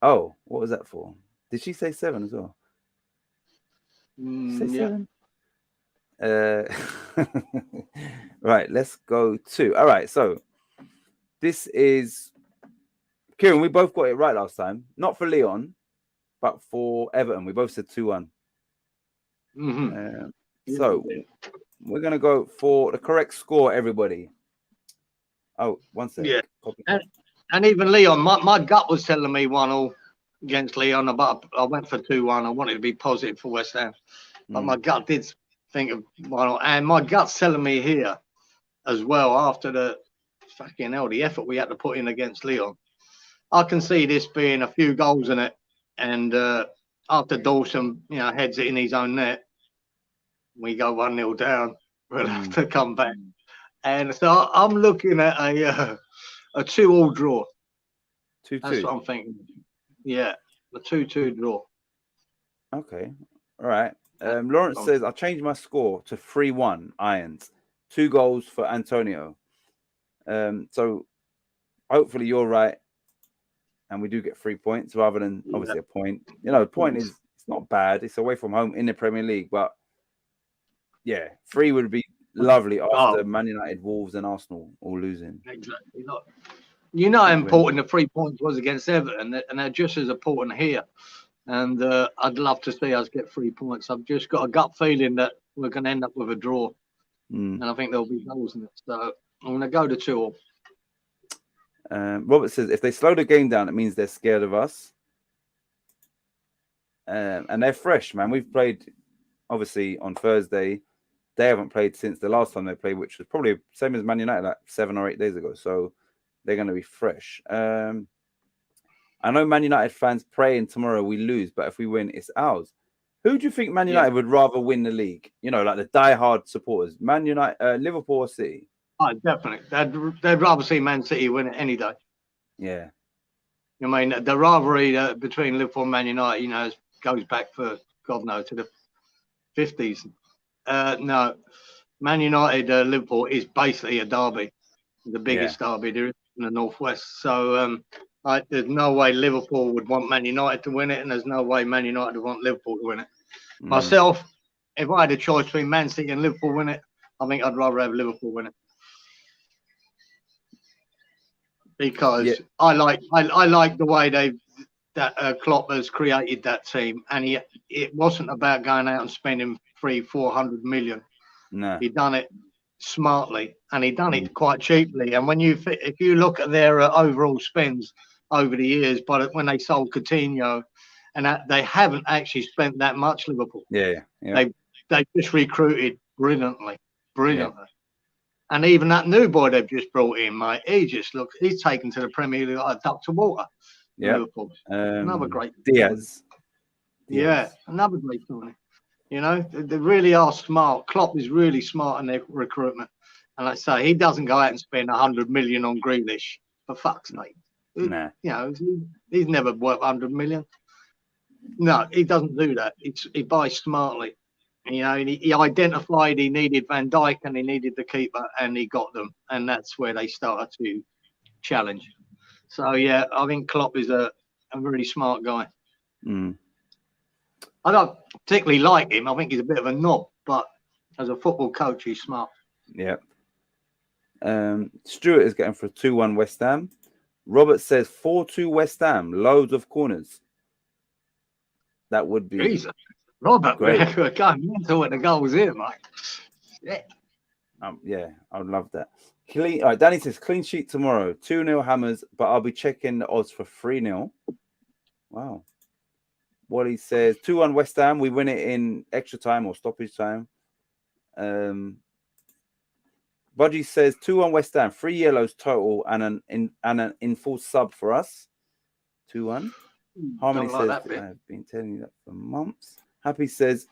Oh, what was that for? Did she say 7 as well? Say 7? Right, let's go to. All right, so this is Kieran. We both got it right last time. Not for Leon, but for Everton. We both said 2-1. So we're gonna go for the correct score, everybody. Oh, 1 second. Yeah, and even Leon, my gut was telling me 1-1 against Leon, but I went for 2-1. I wanted to be positive for West Ham, but my gut did think of 1-1, and my gut's telling me here as well after the effort we had to put in against Leon. I can see this being a few goals in it, and after Dawson, heads it in his own net, we go 1-0 down. We'll have to come back And so I'm looking at a 2-2 draw. 2-2. That's what I'm thinking. Yeah, a 2-2 draw. Okay. All right. Lawrence says, I changed my score to 3-1 Irons. 2 goals for Antonio. So hopefully you're right. And we do get 3 points rather than obviously a point. You know, the point is it's not bad. It's away from home in the Premier League. But yeah, 3 would be lovely after Man United, Wolves, and Arsenal all losing. Exactly. You know how important the 3 points was against Everton, and they're just as important here. And I'd love to see us get 3 points. I've just got a gut feeling that we're going to end up with a draw. And I think there'll be goals in it. So I'm going to go to 2-2. Robert says, if they slow the game down, it means they're scared of us. And they're fresh, man. We've played, obviously, on Thursday. They haven't played since the last time they played, which was probably the same as Man United, like 7 or 8 days ago. So they're going to be fresh. I know Man United fans praying tomorrow we lose, but if we win, it's ours. Who do you think Man United would rather win the league? You know, like the die-hard supporters. Man United, Liverpool or City? Oh, definitely. They'd rather see Man City win it any day. Yeah. I mean, the rivalry between Liverpool and Man United, you know, goes back for, God knows, to the 50s. No, Man United, Liverpool is basically a derby, the biggest derby there is in the Northwest. So there's no way Liverpool would want Man United to win it, and there's no way Man United would want Liverpool to win it. Myself, if I had a choice between Man City and Liverpool win it, I think I'd rather have Liverpool win it. Because I like the way Klopp has created that team, and it wasn't about going out and spending 300-400 million. No, he done it smartly, and he done it quite cheaply. And if you look at their overall spends over the years, but when they sold Coutinho, and they haven't actually spent that much. Liverpool, they just recruited brilliantly. And even that new boy they've just brought in, mate, he's taken to the Premier League like a duck to water. Liverpool. Another great Diaz. Yeah, another great signing. You know, they really are smart. Klopp is really smart in their recruitment. And like I say, he doesn't go out and spend 100 million on Grealish, for fuck's sake. Nah. You know, he's never worth 100 million. No, he doesn't do that. He buys smartly. You know, he identified he needed Van Dijk and he needed the keeper, and he got them, and that's where they started to challenge. So yeah, I think Klopp is a really smart guy. I don't particularly like him. I think he's a bit of a knob, but as a football coach, he's smart. Yeah. Stuart is getting for 2-1 West Ham. Robert says 4-2 West Ham. Loads of corners. That would be. Jesus. Robert, we're going mental with the goals here, mate. Yeah, I would love that. All right, Danny says clean sheet tomorrow. 2-0 Hammers, but I'll be checking the odds for 3-0. Wow. Wally says 2-1 West Ham. We win it in extra time or stoppage time. Budgie says 2-1 West Ham. 3 yellows total and an in full sub for us. 2-1. Harmony says I've been telling you that for months. Happy says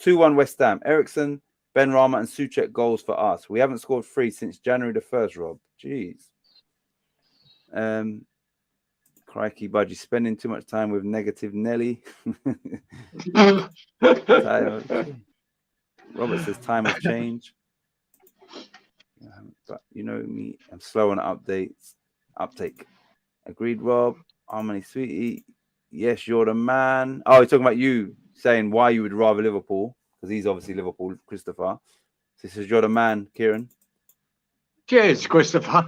2-1 West Ham. Ericsson, Ben Rama, and Souček goals for us. We haven't scored 3 since January the 1st, Rob. Jeez. Crikey, Budgie, spending too much time with negative Nelly. Robert says time of change. But you know me, I'm slow on updates. Uptake. Agreed, Rob. Harmony, sweetie. Yes, you're the man. Oh, he's talking about you saying why you would rather Liverpool, because he's obviously Liverpool, Christopher. So he says, you're the man, Kieran. Cheers, Christopher.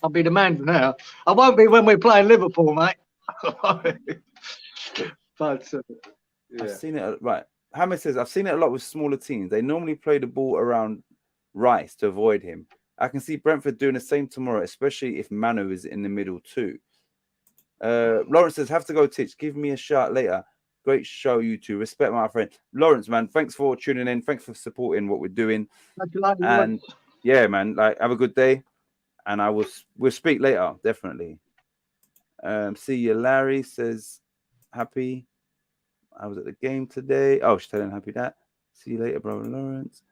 I'll be the man for now. I won't be when we're playing Liverpool, mate. But I've seen it. Right. Hamid says, I've seen it a lot with smaller teams. They normally play the ball around Rice to avoid him. I can see Brentford doing the same tomorrow, especially if Manu is in the middle too. Lawrence says, have to go, Titch. Give me a shout later. Great show, you two. Respect, my friend. Lawrence, man, thanks for tuning in. Thanks for supporting what we're doing. And yeah, man, like, have a good day. And we'll speak later, definitely. See you, Larry says, happy. I was at the game today. Oh, she's telling Happy that. See you later, brother Lawrence.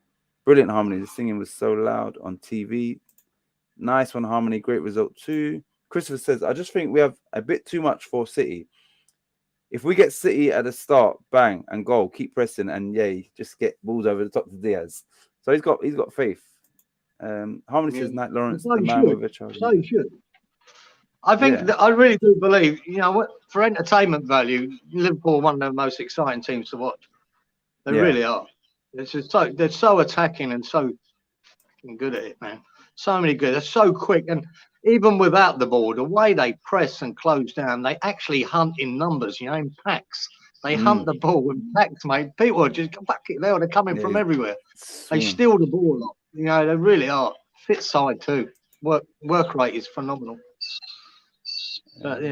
Brilliant harmony. The singing was so loud on TV. Nice one, harmony. Great result too. Christopher says, I just think we have a bit too much for City. If we get City at the start, bang and goal, keep pressing, and just get balls over the top to Diaz. So he's got faith. Harmony says, Knight Lawrence, the man with a child. So you should. I think that I really do believe, for entertainment value, Liverpool are one of the most exciting teams to watch. They really are. They're so attacking and so good at it, man. So many good. They're so quick, and even without the ball, the way they press and close down, they actually hunt in numbers. In packs. They hunt the ball in packs, mate. People are just fuck it. They're coming from everywhere. They steal the ball a lot. They really are. Fit side too. Work rate is phenomenal. But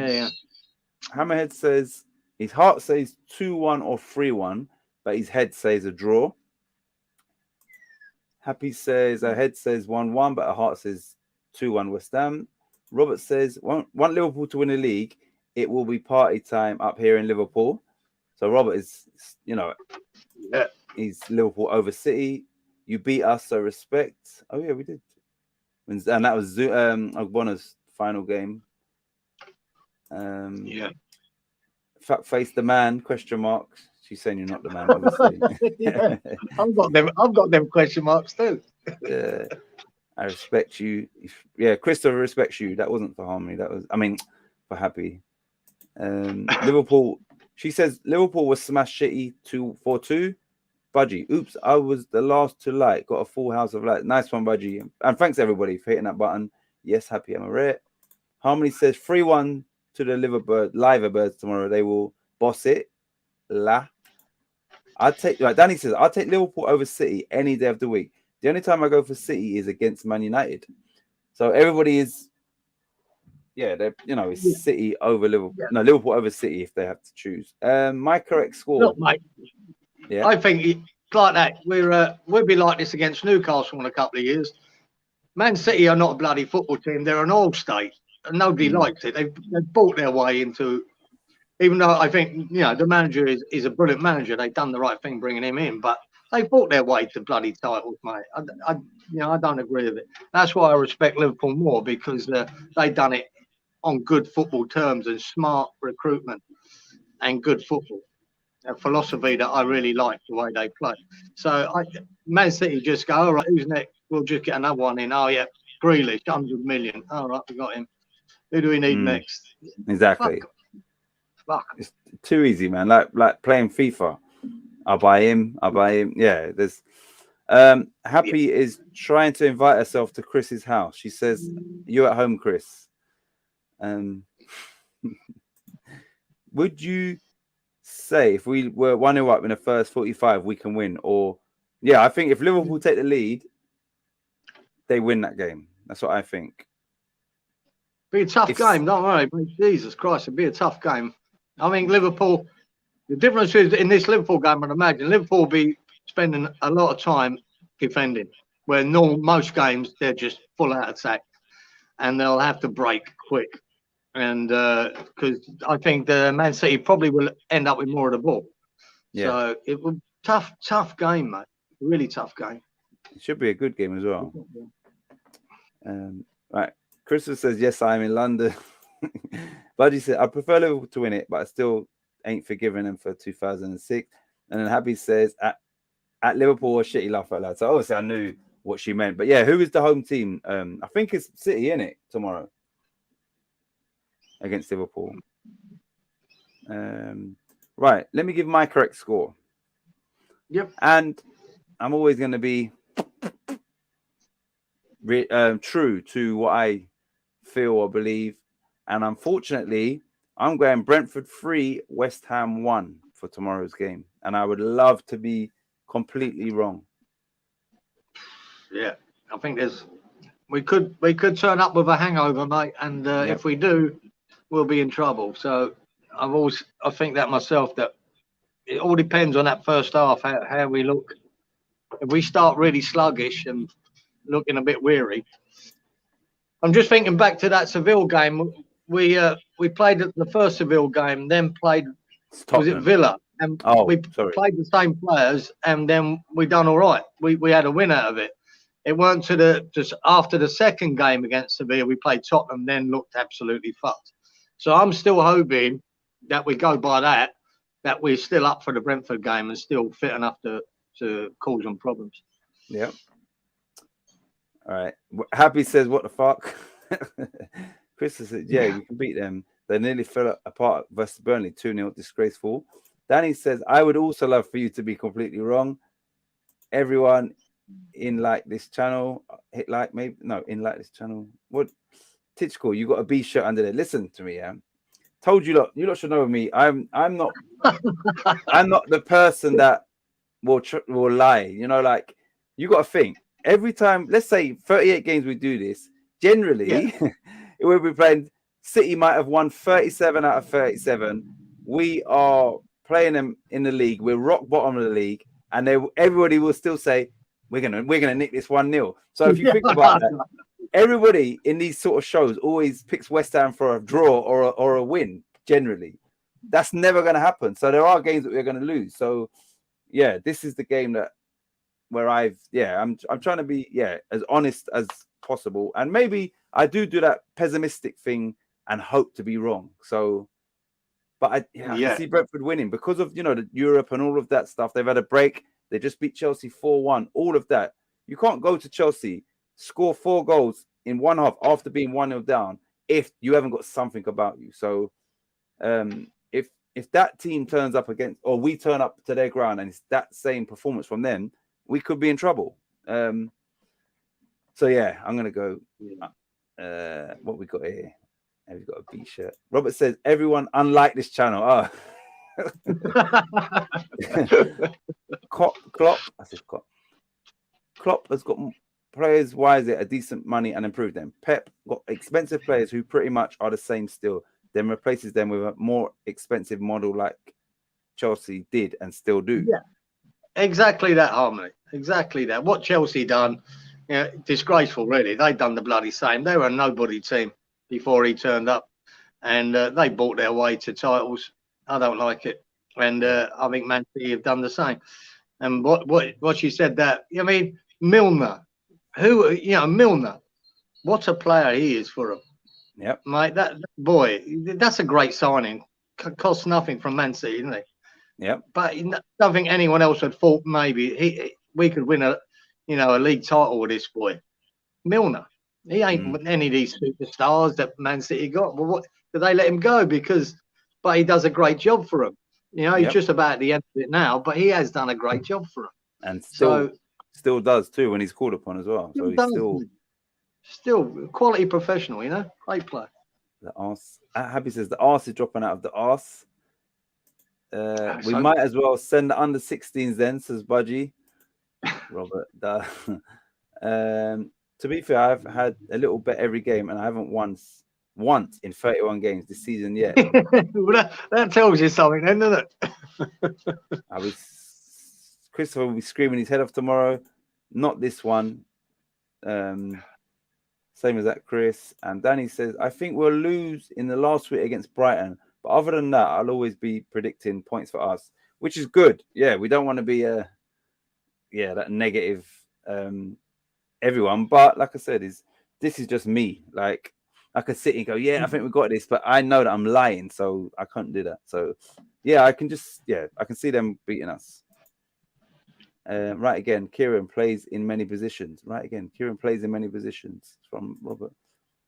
Hammerhead says his heart says 2-1 or 3-1, but his head says a draw. Happy says her head says 1-1, but her heart says 2-1 West Ham. Robert says want Liverpool to win the league. It will be party time up here in Liverpool. So Robert is, he's Liverpool over City. You beat us, so respect. Oh yeah, we did. And that was Ogbona's final game. Fat face the man ? She's saying you're not the man, obviously. I've got them question marks too. I respect you. Christopher respects you. That wasn't for harmony. That was, for Happy. Liverpool. She says Liverpool was smashed City 2-4-2. Budgie. Oops, I was the last to like. Got a full house of light. Nice one, Budgie. And thanks everybody for hitting that button. Yes, Happy. I'm a rare. Harmony says 3-1 to the Liverbirds tomorrow. They will boss it. Danny says I'll take Liverpool over City any day of the week. The only time I go for City is against Man United. So everybody is it's City over Liverpool. No, Liverpool over City if they have to choose. My correct score. Look, mate. Yeah. I think it's like that. We'll be like this against Newcastle in a couple of years. Man City are not a bloody football team. They're an oil state. And nobody likes it. They've bought their way into. Even though I think the manager is a brilliant manager, they've done the right thing bringing him in, but they bought their way to bloody titles, mate. I don't agree with it. That's why I respect Liverpool more, because they've done it on good football terms and smart recruitment and good football. A philosophy that I really like the way they play. So Man City just go, all right, who's next? We'll just get another one in. Oh yeah, Grealish, 100 million. All right, we got him. Who do we need next? Exactly. It's too easy, man. Like playing FIFA. I'll buy him. Yeah, there's Happy is trying to invite herself to Chris's house. She says, "You at home, Chris?" Would you say if we were 1-0 up in the first 45, we can win? Or I think if Liverpool take the lead, they win that game. That's what I think. Be a tough game, don't worry. Jesus Christ, it'd be a tough game. I mean, Liverpool, the difference is in this Liverpool game, I'd imagine Liverpool will be spending a lot of time defending, where most games, they're just full out attack and they'll have to break quick. And because I think the Man City probably will end up with more of the ball. Yeah. So it will tough game, mate. Really tough game. It should be a good game as well. Right. Christopher says, yes, I'm in London. Budgie said, I prefer Liverpool to win it, but I still ain't forgiving them for 2006. And then Happy says, at Liverpool or shitty laugh out loud. So obviously I knew what she meant. But yeah, who is the home team? I think it's City, innit, tomorrow against Liverpool. Right, let me give my correct score. Yep. And I'm always going to be true to what I feel or believe. And unfortunately, I'm going Brentford 3, West Ham 1 for tomorrow's game. And I would love to be completely wrong. Yeah, I think we could turn up with a hangover, mate. And if we do, we'll be in trouble. So I think that myself, that it all depends on that first half, how we look. If we start really sluggish and looking a bit weary. I'm just thinking back to that Seville game. We played the first Seville game, then played, was it Villa? and Oh, we sorry. played the same players, and then we done all right. We had a win out of it. It weren't just after the second game against Sevilla, we played Tottenham, then looked absolutely fucked. So I'm still hoping that we go by that we're still up for the Brentford game and still fit enough to cause them problems. Yeah. All right. Happy says, what the fuck? Chris says, yeah, we can beat them. They nearly fell apart versus Burnley, 2-0, disgraceful. Danny says, I would also love for you to be completely wrong. Everyone in like this channel, hit like, maybe, no, in like this channel. What? Titchcore, you got a B shirt under there. Listen to me, yeah. Told you lot, you lot should know me. I'm not the person that will lie. You know, like, you got to think. Every time, let's say 38 games we do this, generally, we'll be playing, City might have won 37 out of 37. We are playing them in the league. We're rock bottom of the league. And everybody will still say, we're gonna nick this 1-0. So if you think about that, everybody in these sort of shows always picks West Ham for a draw or a win, generally. That's never going to happen. So there are games that we're going to lose. So, yeah, this is the game where I'm trying to be as honest as possible, and maybe I do that pessimistic thing and hope to be wrong. So, but I can see Brentford winning because of the Europe and all of that stuff. They've had a break. They just beat Chelsea 4-1. All of that. You can't go to Chelsea, score 4 goals in one half after being 1-0 down if you haven't got something about you. So, if that team turns up against, or we turn up to their ground and it's that same performance from them, we could be in trouble. So yeah, I'm gonna go. What we got here? Have you got a B shirt? Robert says, everyone unlike this channel. Oh. Klopp. I said Klopp. Klopp has got players. Why is it a decent money and improve them? Pep got expensive players who pretty much are the same still, then replaces them with a more expensive model like Chelsea did and still do. Yeah, exactly that, Harmony. Exactly that. What Chelsea done, disgraceful, really. They done the bloody same. They were a nobody team before he turned up, and they bought their way to titles. I don't like it, and I think Man City have done the same. And what you said that, I mean, Milner, Milner, what a player he is for them. Yep, mate, that boy, that's a great signing. Costs nothing from Man City, isn't it? Yep. But I don't think anyone else had thought maybe we could win a league title with this boy. Milner, he ain't any of these superstars that Man City got. Well, what did they let him go? But he does a great job for them. He's just about at the end of it now, but he has done a great job for them. And still does too when he's called upon as well. So he's still quality professional, great player. The arse. Happy says the arse is dropping out of the arse. We might as well send the under 16s then, says Budgie. Robert. To be fair, I've had a little bet every game and I haven't once in 31 games this season yet. Well, that tells you something then, doesn't it? Christopher will be screaming his head off tomorrow. Not this one. Same as that, Chris. And Danny says, I think we'll lose in the last week against Brighton. But other than that, I'll always be predicting points for us, which is good. Yeah, we don't want to be that negative everyone. But like I said, this is just me. Like, I could sit and go, I think we got this, but I know that I'm lying, so I can't do that. So yeah, I can see them beating us. Right again, Kieran plays in many positions. Right again, Kieran plays in many positions. From Robert.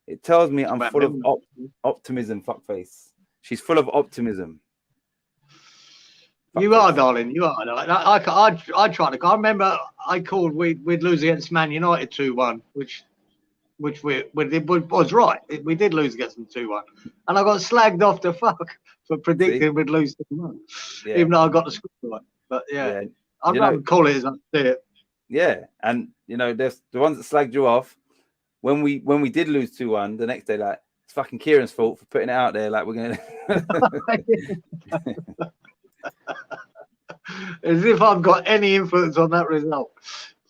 It tells me I'm full of optimism, fuckface. She's full of optimism. You are, darling. You are. I tried to. I remember I called we'd lose against Man United 2-1, which was right. We did lose against them 2-1, and I got slagged off the fuck for predicting we'd lose 2-1, even though I got the score right. But I'm not call it as I see it. Yeah, and there's the ones that slagged you off when we did lose 2-1. The next day, like, it's fucking Kieran's fault for putting it out there. Like, we're gonna. As if I've got any influence on that result.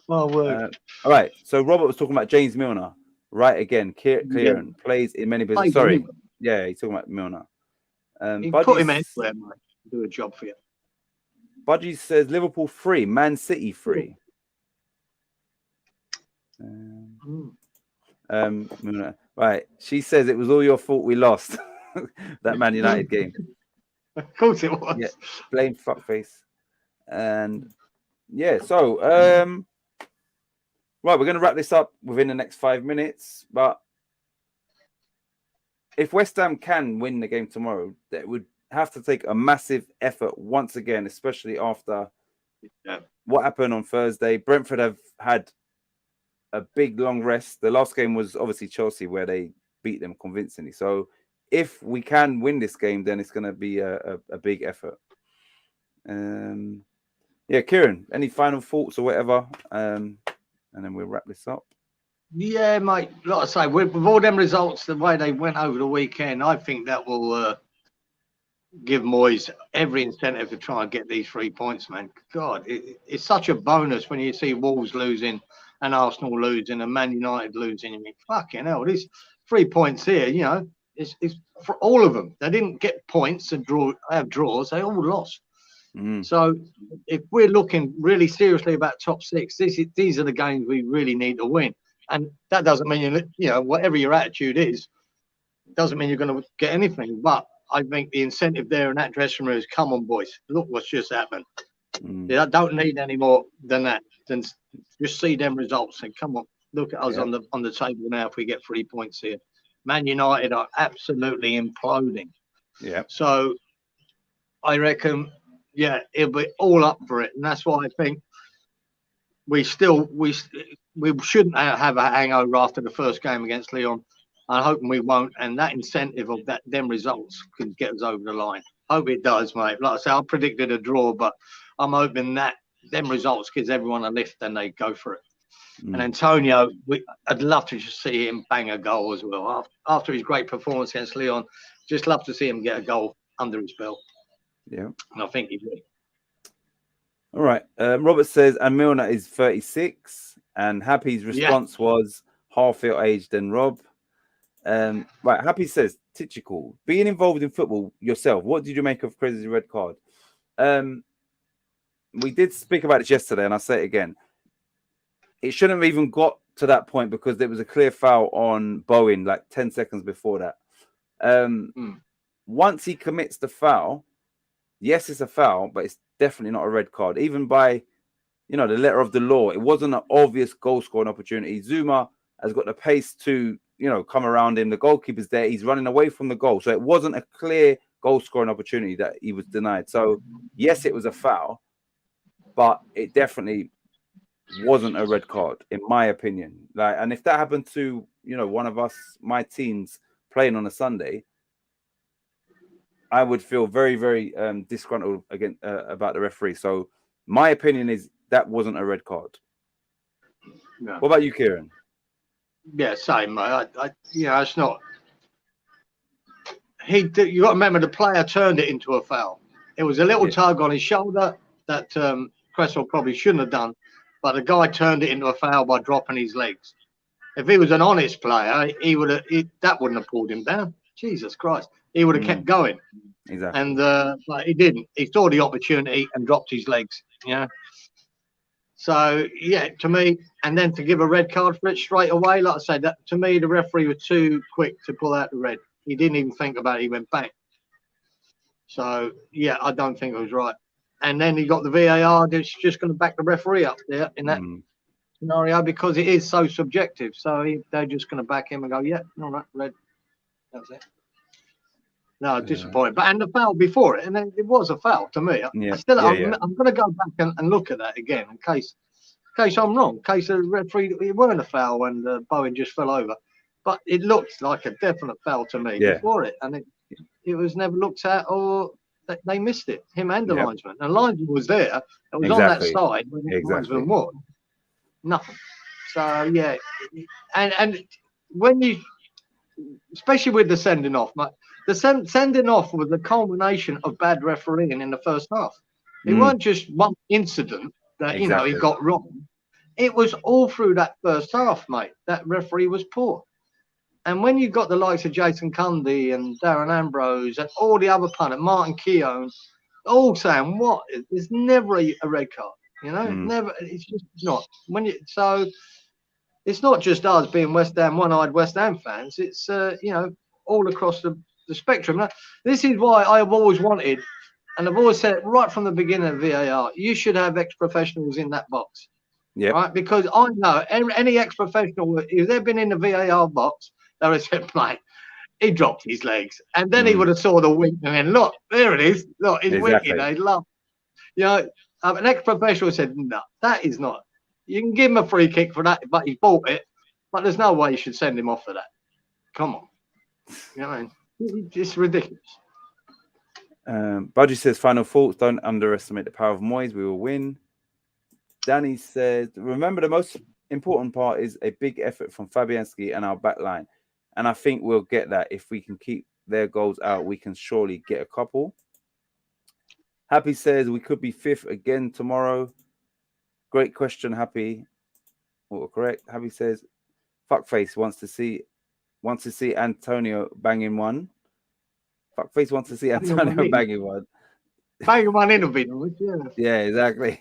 My word. All right. So Robert was talking about James Milner. Right again. Kieran plays in many businesses. Sorry. Yeah, he's talking about Milner. You put him anywhere, mate. Do a job for you. Budgie says Liverpool 3, Man City 3. Right. She says it was all your fault we lost that Man United game. Of course it was. Yeah, blame fuckface. And yeah, so right, we're going to wrap this up within the next 5 minutes. But if West Ham can win the game tomorrow, that would have to take a massive effort once again, especially after what happened on Thursday. Brentford have had a big long rest. The last game was obviously Chelsea, where they beat them convincingly. So if we can win this game, then it's going to be a big effort. Yeah, Kieran, any final thoughts or whatever? And then we'll wrap this up. Yeah, mate. Like I say, with all them results, the way they went over the weekend, I think that will give Moyes every incentive to try and get these 3 points, man. God, it's such a bonus when you see Wolves losing and Arsenal losing and Man United losing. You mean, fucking hell, these 3 points here, you know, it's for all of them. They didn't get points and have draws. They all lost. So if we're looking really seriously about top 6, these are the games we really need to win. And that doesn't mean, you know, whatever your attitude is, doesn't mean you're going to get anything. But I think the incentive there in that dressing room is, come on, boys, look what's just happened. I don't need any more than that. Than just see them results and come on, look at us on the table now. If we get 3 points here, Man United are absolutely imploding. Yeah. So I reckon, yeah, it'll be all up for it, and that's why I think we shouldn't have a hangover after the first game against Lyon. I'm hoping we won't, and that incentive of them results can get us over the line. Hope it does, mate. Like I say, I predicted a draw, but I'm hoping that them results gives everyone a lift and they go for it. And Antonio, I'd love to just see him bang a goal as well. After his great performance against Lyon, just love to see him get a goal under his belt. Yeah. And I think he will. All right. Robert says, and Milner is 36, and Happy's response was half your age than Rob. Right. Happy says, Tichical, being involved in football yourself, what did you make of Crazy's red card? We did speak about it yesterday, and I'll say it again. It shouldn't have even got to that point because there was a clear foul on Bowen like 10 seconds before that. Once he commits the foul, yes, it's a foul, but it's definitely not a red card. Even by, the letter of the law, it wasn't an obvious goal scoring opportunity. Zuma has got the pace to, come around him. The goalkeeper's there. He's running away from the goal. So it wasn't a clear goal scoring opportunity that he was denied. So yes, it was a foul, but it definitely wasn't a red card, in my opinion. And if that happened to, one of us, my teams playing on a Sunday, I would feel very, very disgruntled about the referee. So my opinion is that wasn't a red card. No. What about you, Kieran? Yeah, same, mate. It's not. You got to remember the player turned it into a foul. It was a little tug on his shoulder that Cresswell probably shouldn't have done, but the guy turned it into a foul by dropping his legs. If he was an honest player, that wouldn't have pulled him down. Jesus Christ, he would have kept going. Exactly. And but he didn't. He saw the opportunity and dropped his legs. So yeah, to me, and then to give a red card for it straight away, like I said, that to me the referee was too quick to pull out the red. He didn't even think about it. He went bang. So yeah, I don't think it was right. And then he got the VAR. That's just going to back the referee up there in that scenario because it is so subjective. So they're just going to back him and go, yeah, all right, red. That's it. No, disappointed. But and the foul before it, and then it was a foul to me. I'm going to go back and look at that again in case I'm wrong. In case the referee, it weren't a foul when Bowen just fell over, but it looked like a definite foul to me before it, and it was never looked at or they missed it. Him and the linesman. And the linesman was there. It was on that side when the linesman was. Nothing. So yeah, and when you, especially with the sending off, the sending off was the culmination of bad refereeing in the first half. It weren't just one incident that he got wrong. It was all through that first half, mate. That referee was poor. And when you've got the likes of Jason Cundy and Darren Ambrose and all the other punters, Martin Keown, all saying what? There's never a red card. You know, Mm. never. It's just not when you. So it's not just us being West Ham, one-eyed West Ham fans. It's you know, all across the spectrum. Now, this is why I have always wanted, and I've always said right from the beginning of VAR, you should have ex-professionals in that box. Yeah. Right, because I know any ex-professional, if they've been in the VAR box, they would have said, "Mate, he dropped his legs," and then he would have saw the wink and then look, there it is. Look, he's Exactly. winking. They love. You know, an ex-professional said, "No, that is not. You can give him a free kick for that, but he's bought it. But there's no way you should send him off for that. Come on, you know, what I mean? It's ridiculous." Budgie says, final thoughts. Don't underestimate the power of Moyes. We will win. Danny says, remember the most important part is a big effort from Fabianski and our back line. And I think we'll get that. If we can keep their goals out, we can surely get a couple. Happy says, we could be 5th again tomorrow. Great question, Happy. All correct. Happy says, Fuckface wants to see Antonio banging one. Fuckface wants to see Antonio banging one. Banging one in a bit, yeah. Yeah, exactly.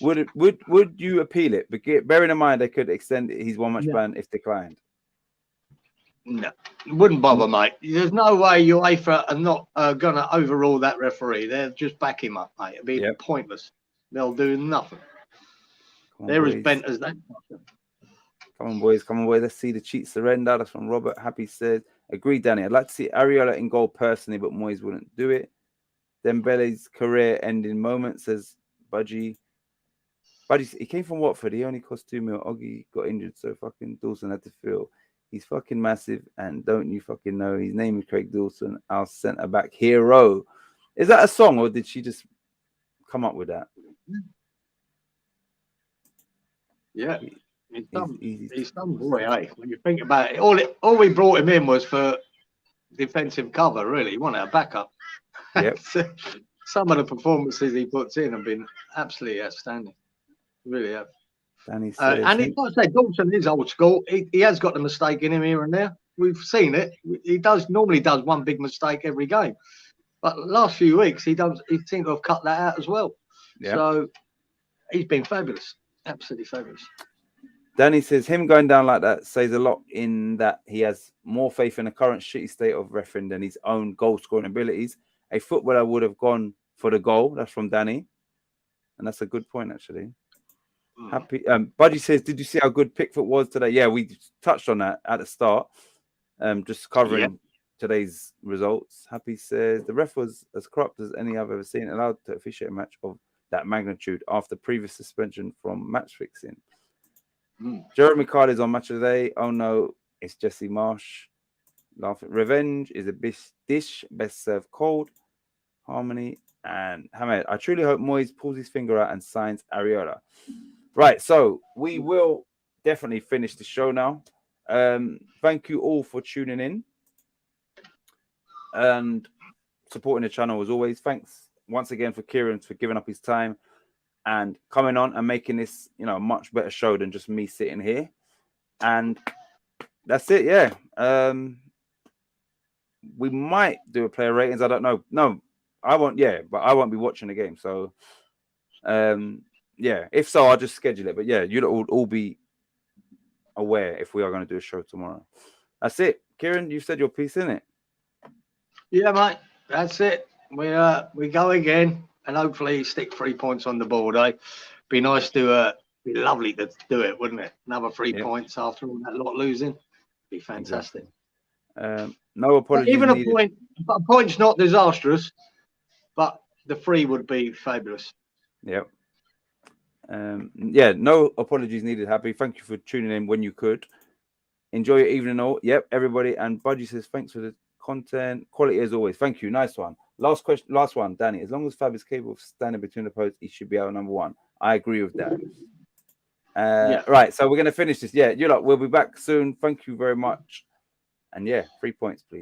Would you appeal it? But bearing in mind they could extend his 1 match ban if declined. No, it wouldn't bother, mate. There's no way UEFA are not going to overrule that referee. They'll just back him up, mate. It'd be pointless. They'll do nothing. They're as bent as that. Come on, boys. Come on, boys. Let's see the cheat surrender. That's from Robert. Happy says, agree, Danny. I'd like to see Areola in goal personally, but Moyes wouldn't do it. Dembele's career-ending moment, says Budgie. Budgie, he came from Watford. He only cost 2 mil. Oggy got injured, so fucking Dawson had to feel. He's fucking massive, and don't you fucking know his name is Craig Dawson, our centre-back hero. Is that a song, or did she just come up with that? Yeah. He's some boy, eh? When you think about it, all we brought him in was for defensive cover, really. He wanted a backup. Yep. Some of the performances he puts in have been absolutely outstanding. Really have. Danny says, and he's got to say, Dawson is old school. He has got a mistake in him here and there. We've seen it. He normally does one big mistake every game. But last few weeks, he seemed to have cut that out as well. Yep. So he's been fabulous. Absolutely fabulous. Danny says, him going down like that says a lot in that he has more faith in the current shitty state of refereeing than his own goal-scoring abilities. A footballer would have gone for the goal. That's from Danny. And that's a good point, actually. Happy. Budgie says, did you see how good Pickford was today? Yeah, we touched on that at the start. Just covering today's results. Happy says, the ref was as corrupt as any I've ever seen, allowed to officiate a match of that magnitude after previous suspension from match fixing. Jeremy Card is on Match of the Day. Oh no, it's Jesse Marsh. Laughing. Revenge is a dish best served cold. Harmony and Hamed. I truly hope Moyes pulls his finger out and signs Areola. Right, so we will definitely finish the show now. Thank you all for tuning in and supporting the channel as always. Thanks once again for Kieran for giving up his time and coming on and making this, a much better show than just me sitting here. And that's it, yeah. We might do a player ratings. I don't know. No, I won't. Yeah, but I won't be watching the game. So, yeah. If so, I'll just schedule it. But yeah, you'll all be aware if we are going to do a show tomorrow. That's it, Kieran. You said your piece, innit? Yeah, mate. That's it. We go again, and hopefully stick 3 points on the board. Be nice to. Be lovely to do it, wouldn't it? Another 3 points after all that lot losing. Be fantastic. Exactly. No apologies. Even a point's not disastrous, but the 3 would be fabulous. Yep. Yeah, no apologies needed, Happy. Thank you for tuning in when you could. Enjoy your evening all. Yep, everybody. And Budgie says, thanks for the content. Quality as always. Thank you. Nice one. Last one, Danny. As long as Fab is capable of standing between the posts, he should be our number 1. I agree with that. Right, so we're going to finish this. Yeah, we'll be back soon. Thank you very much. And yeah, 3 points, please.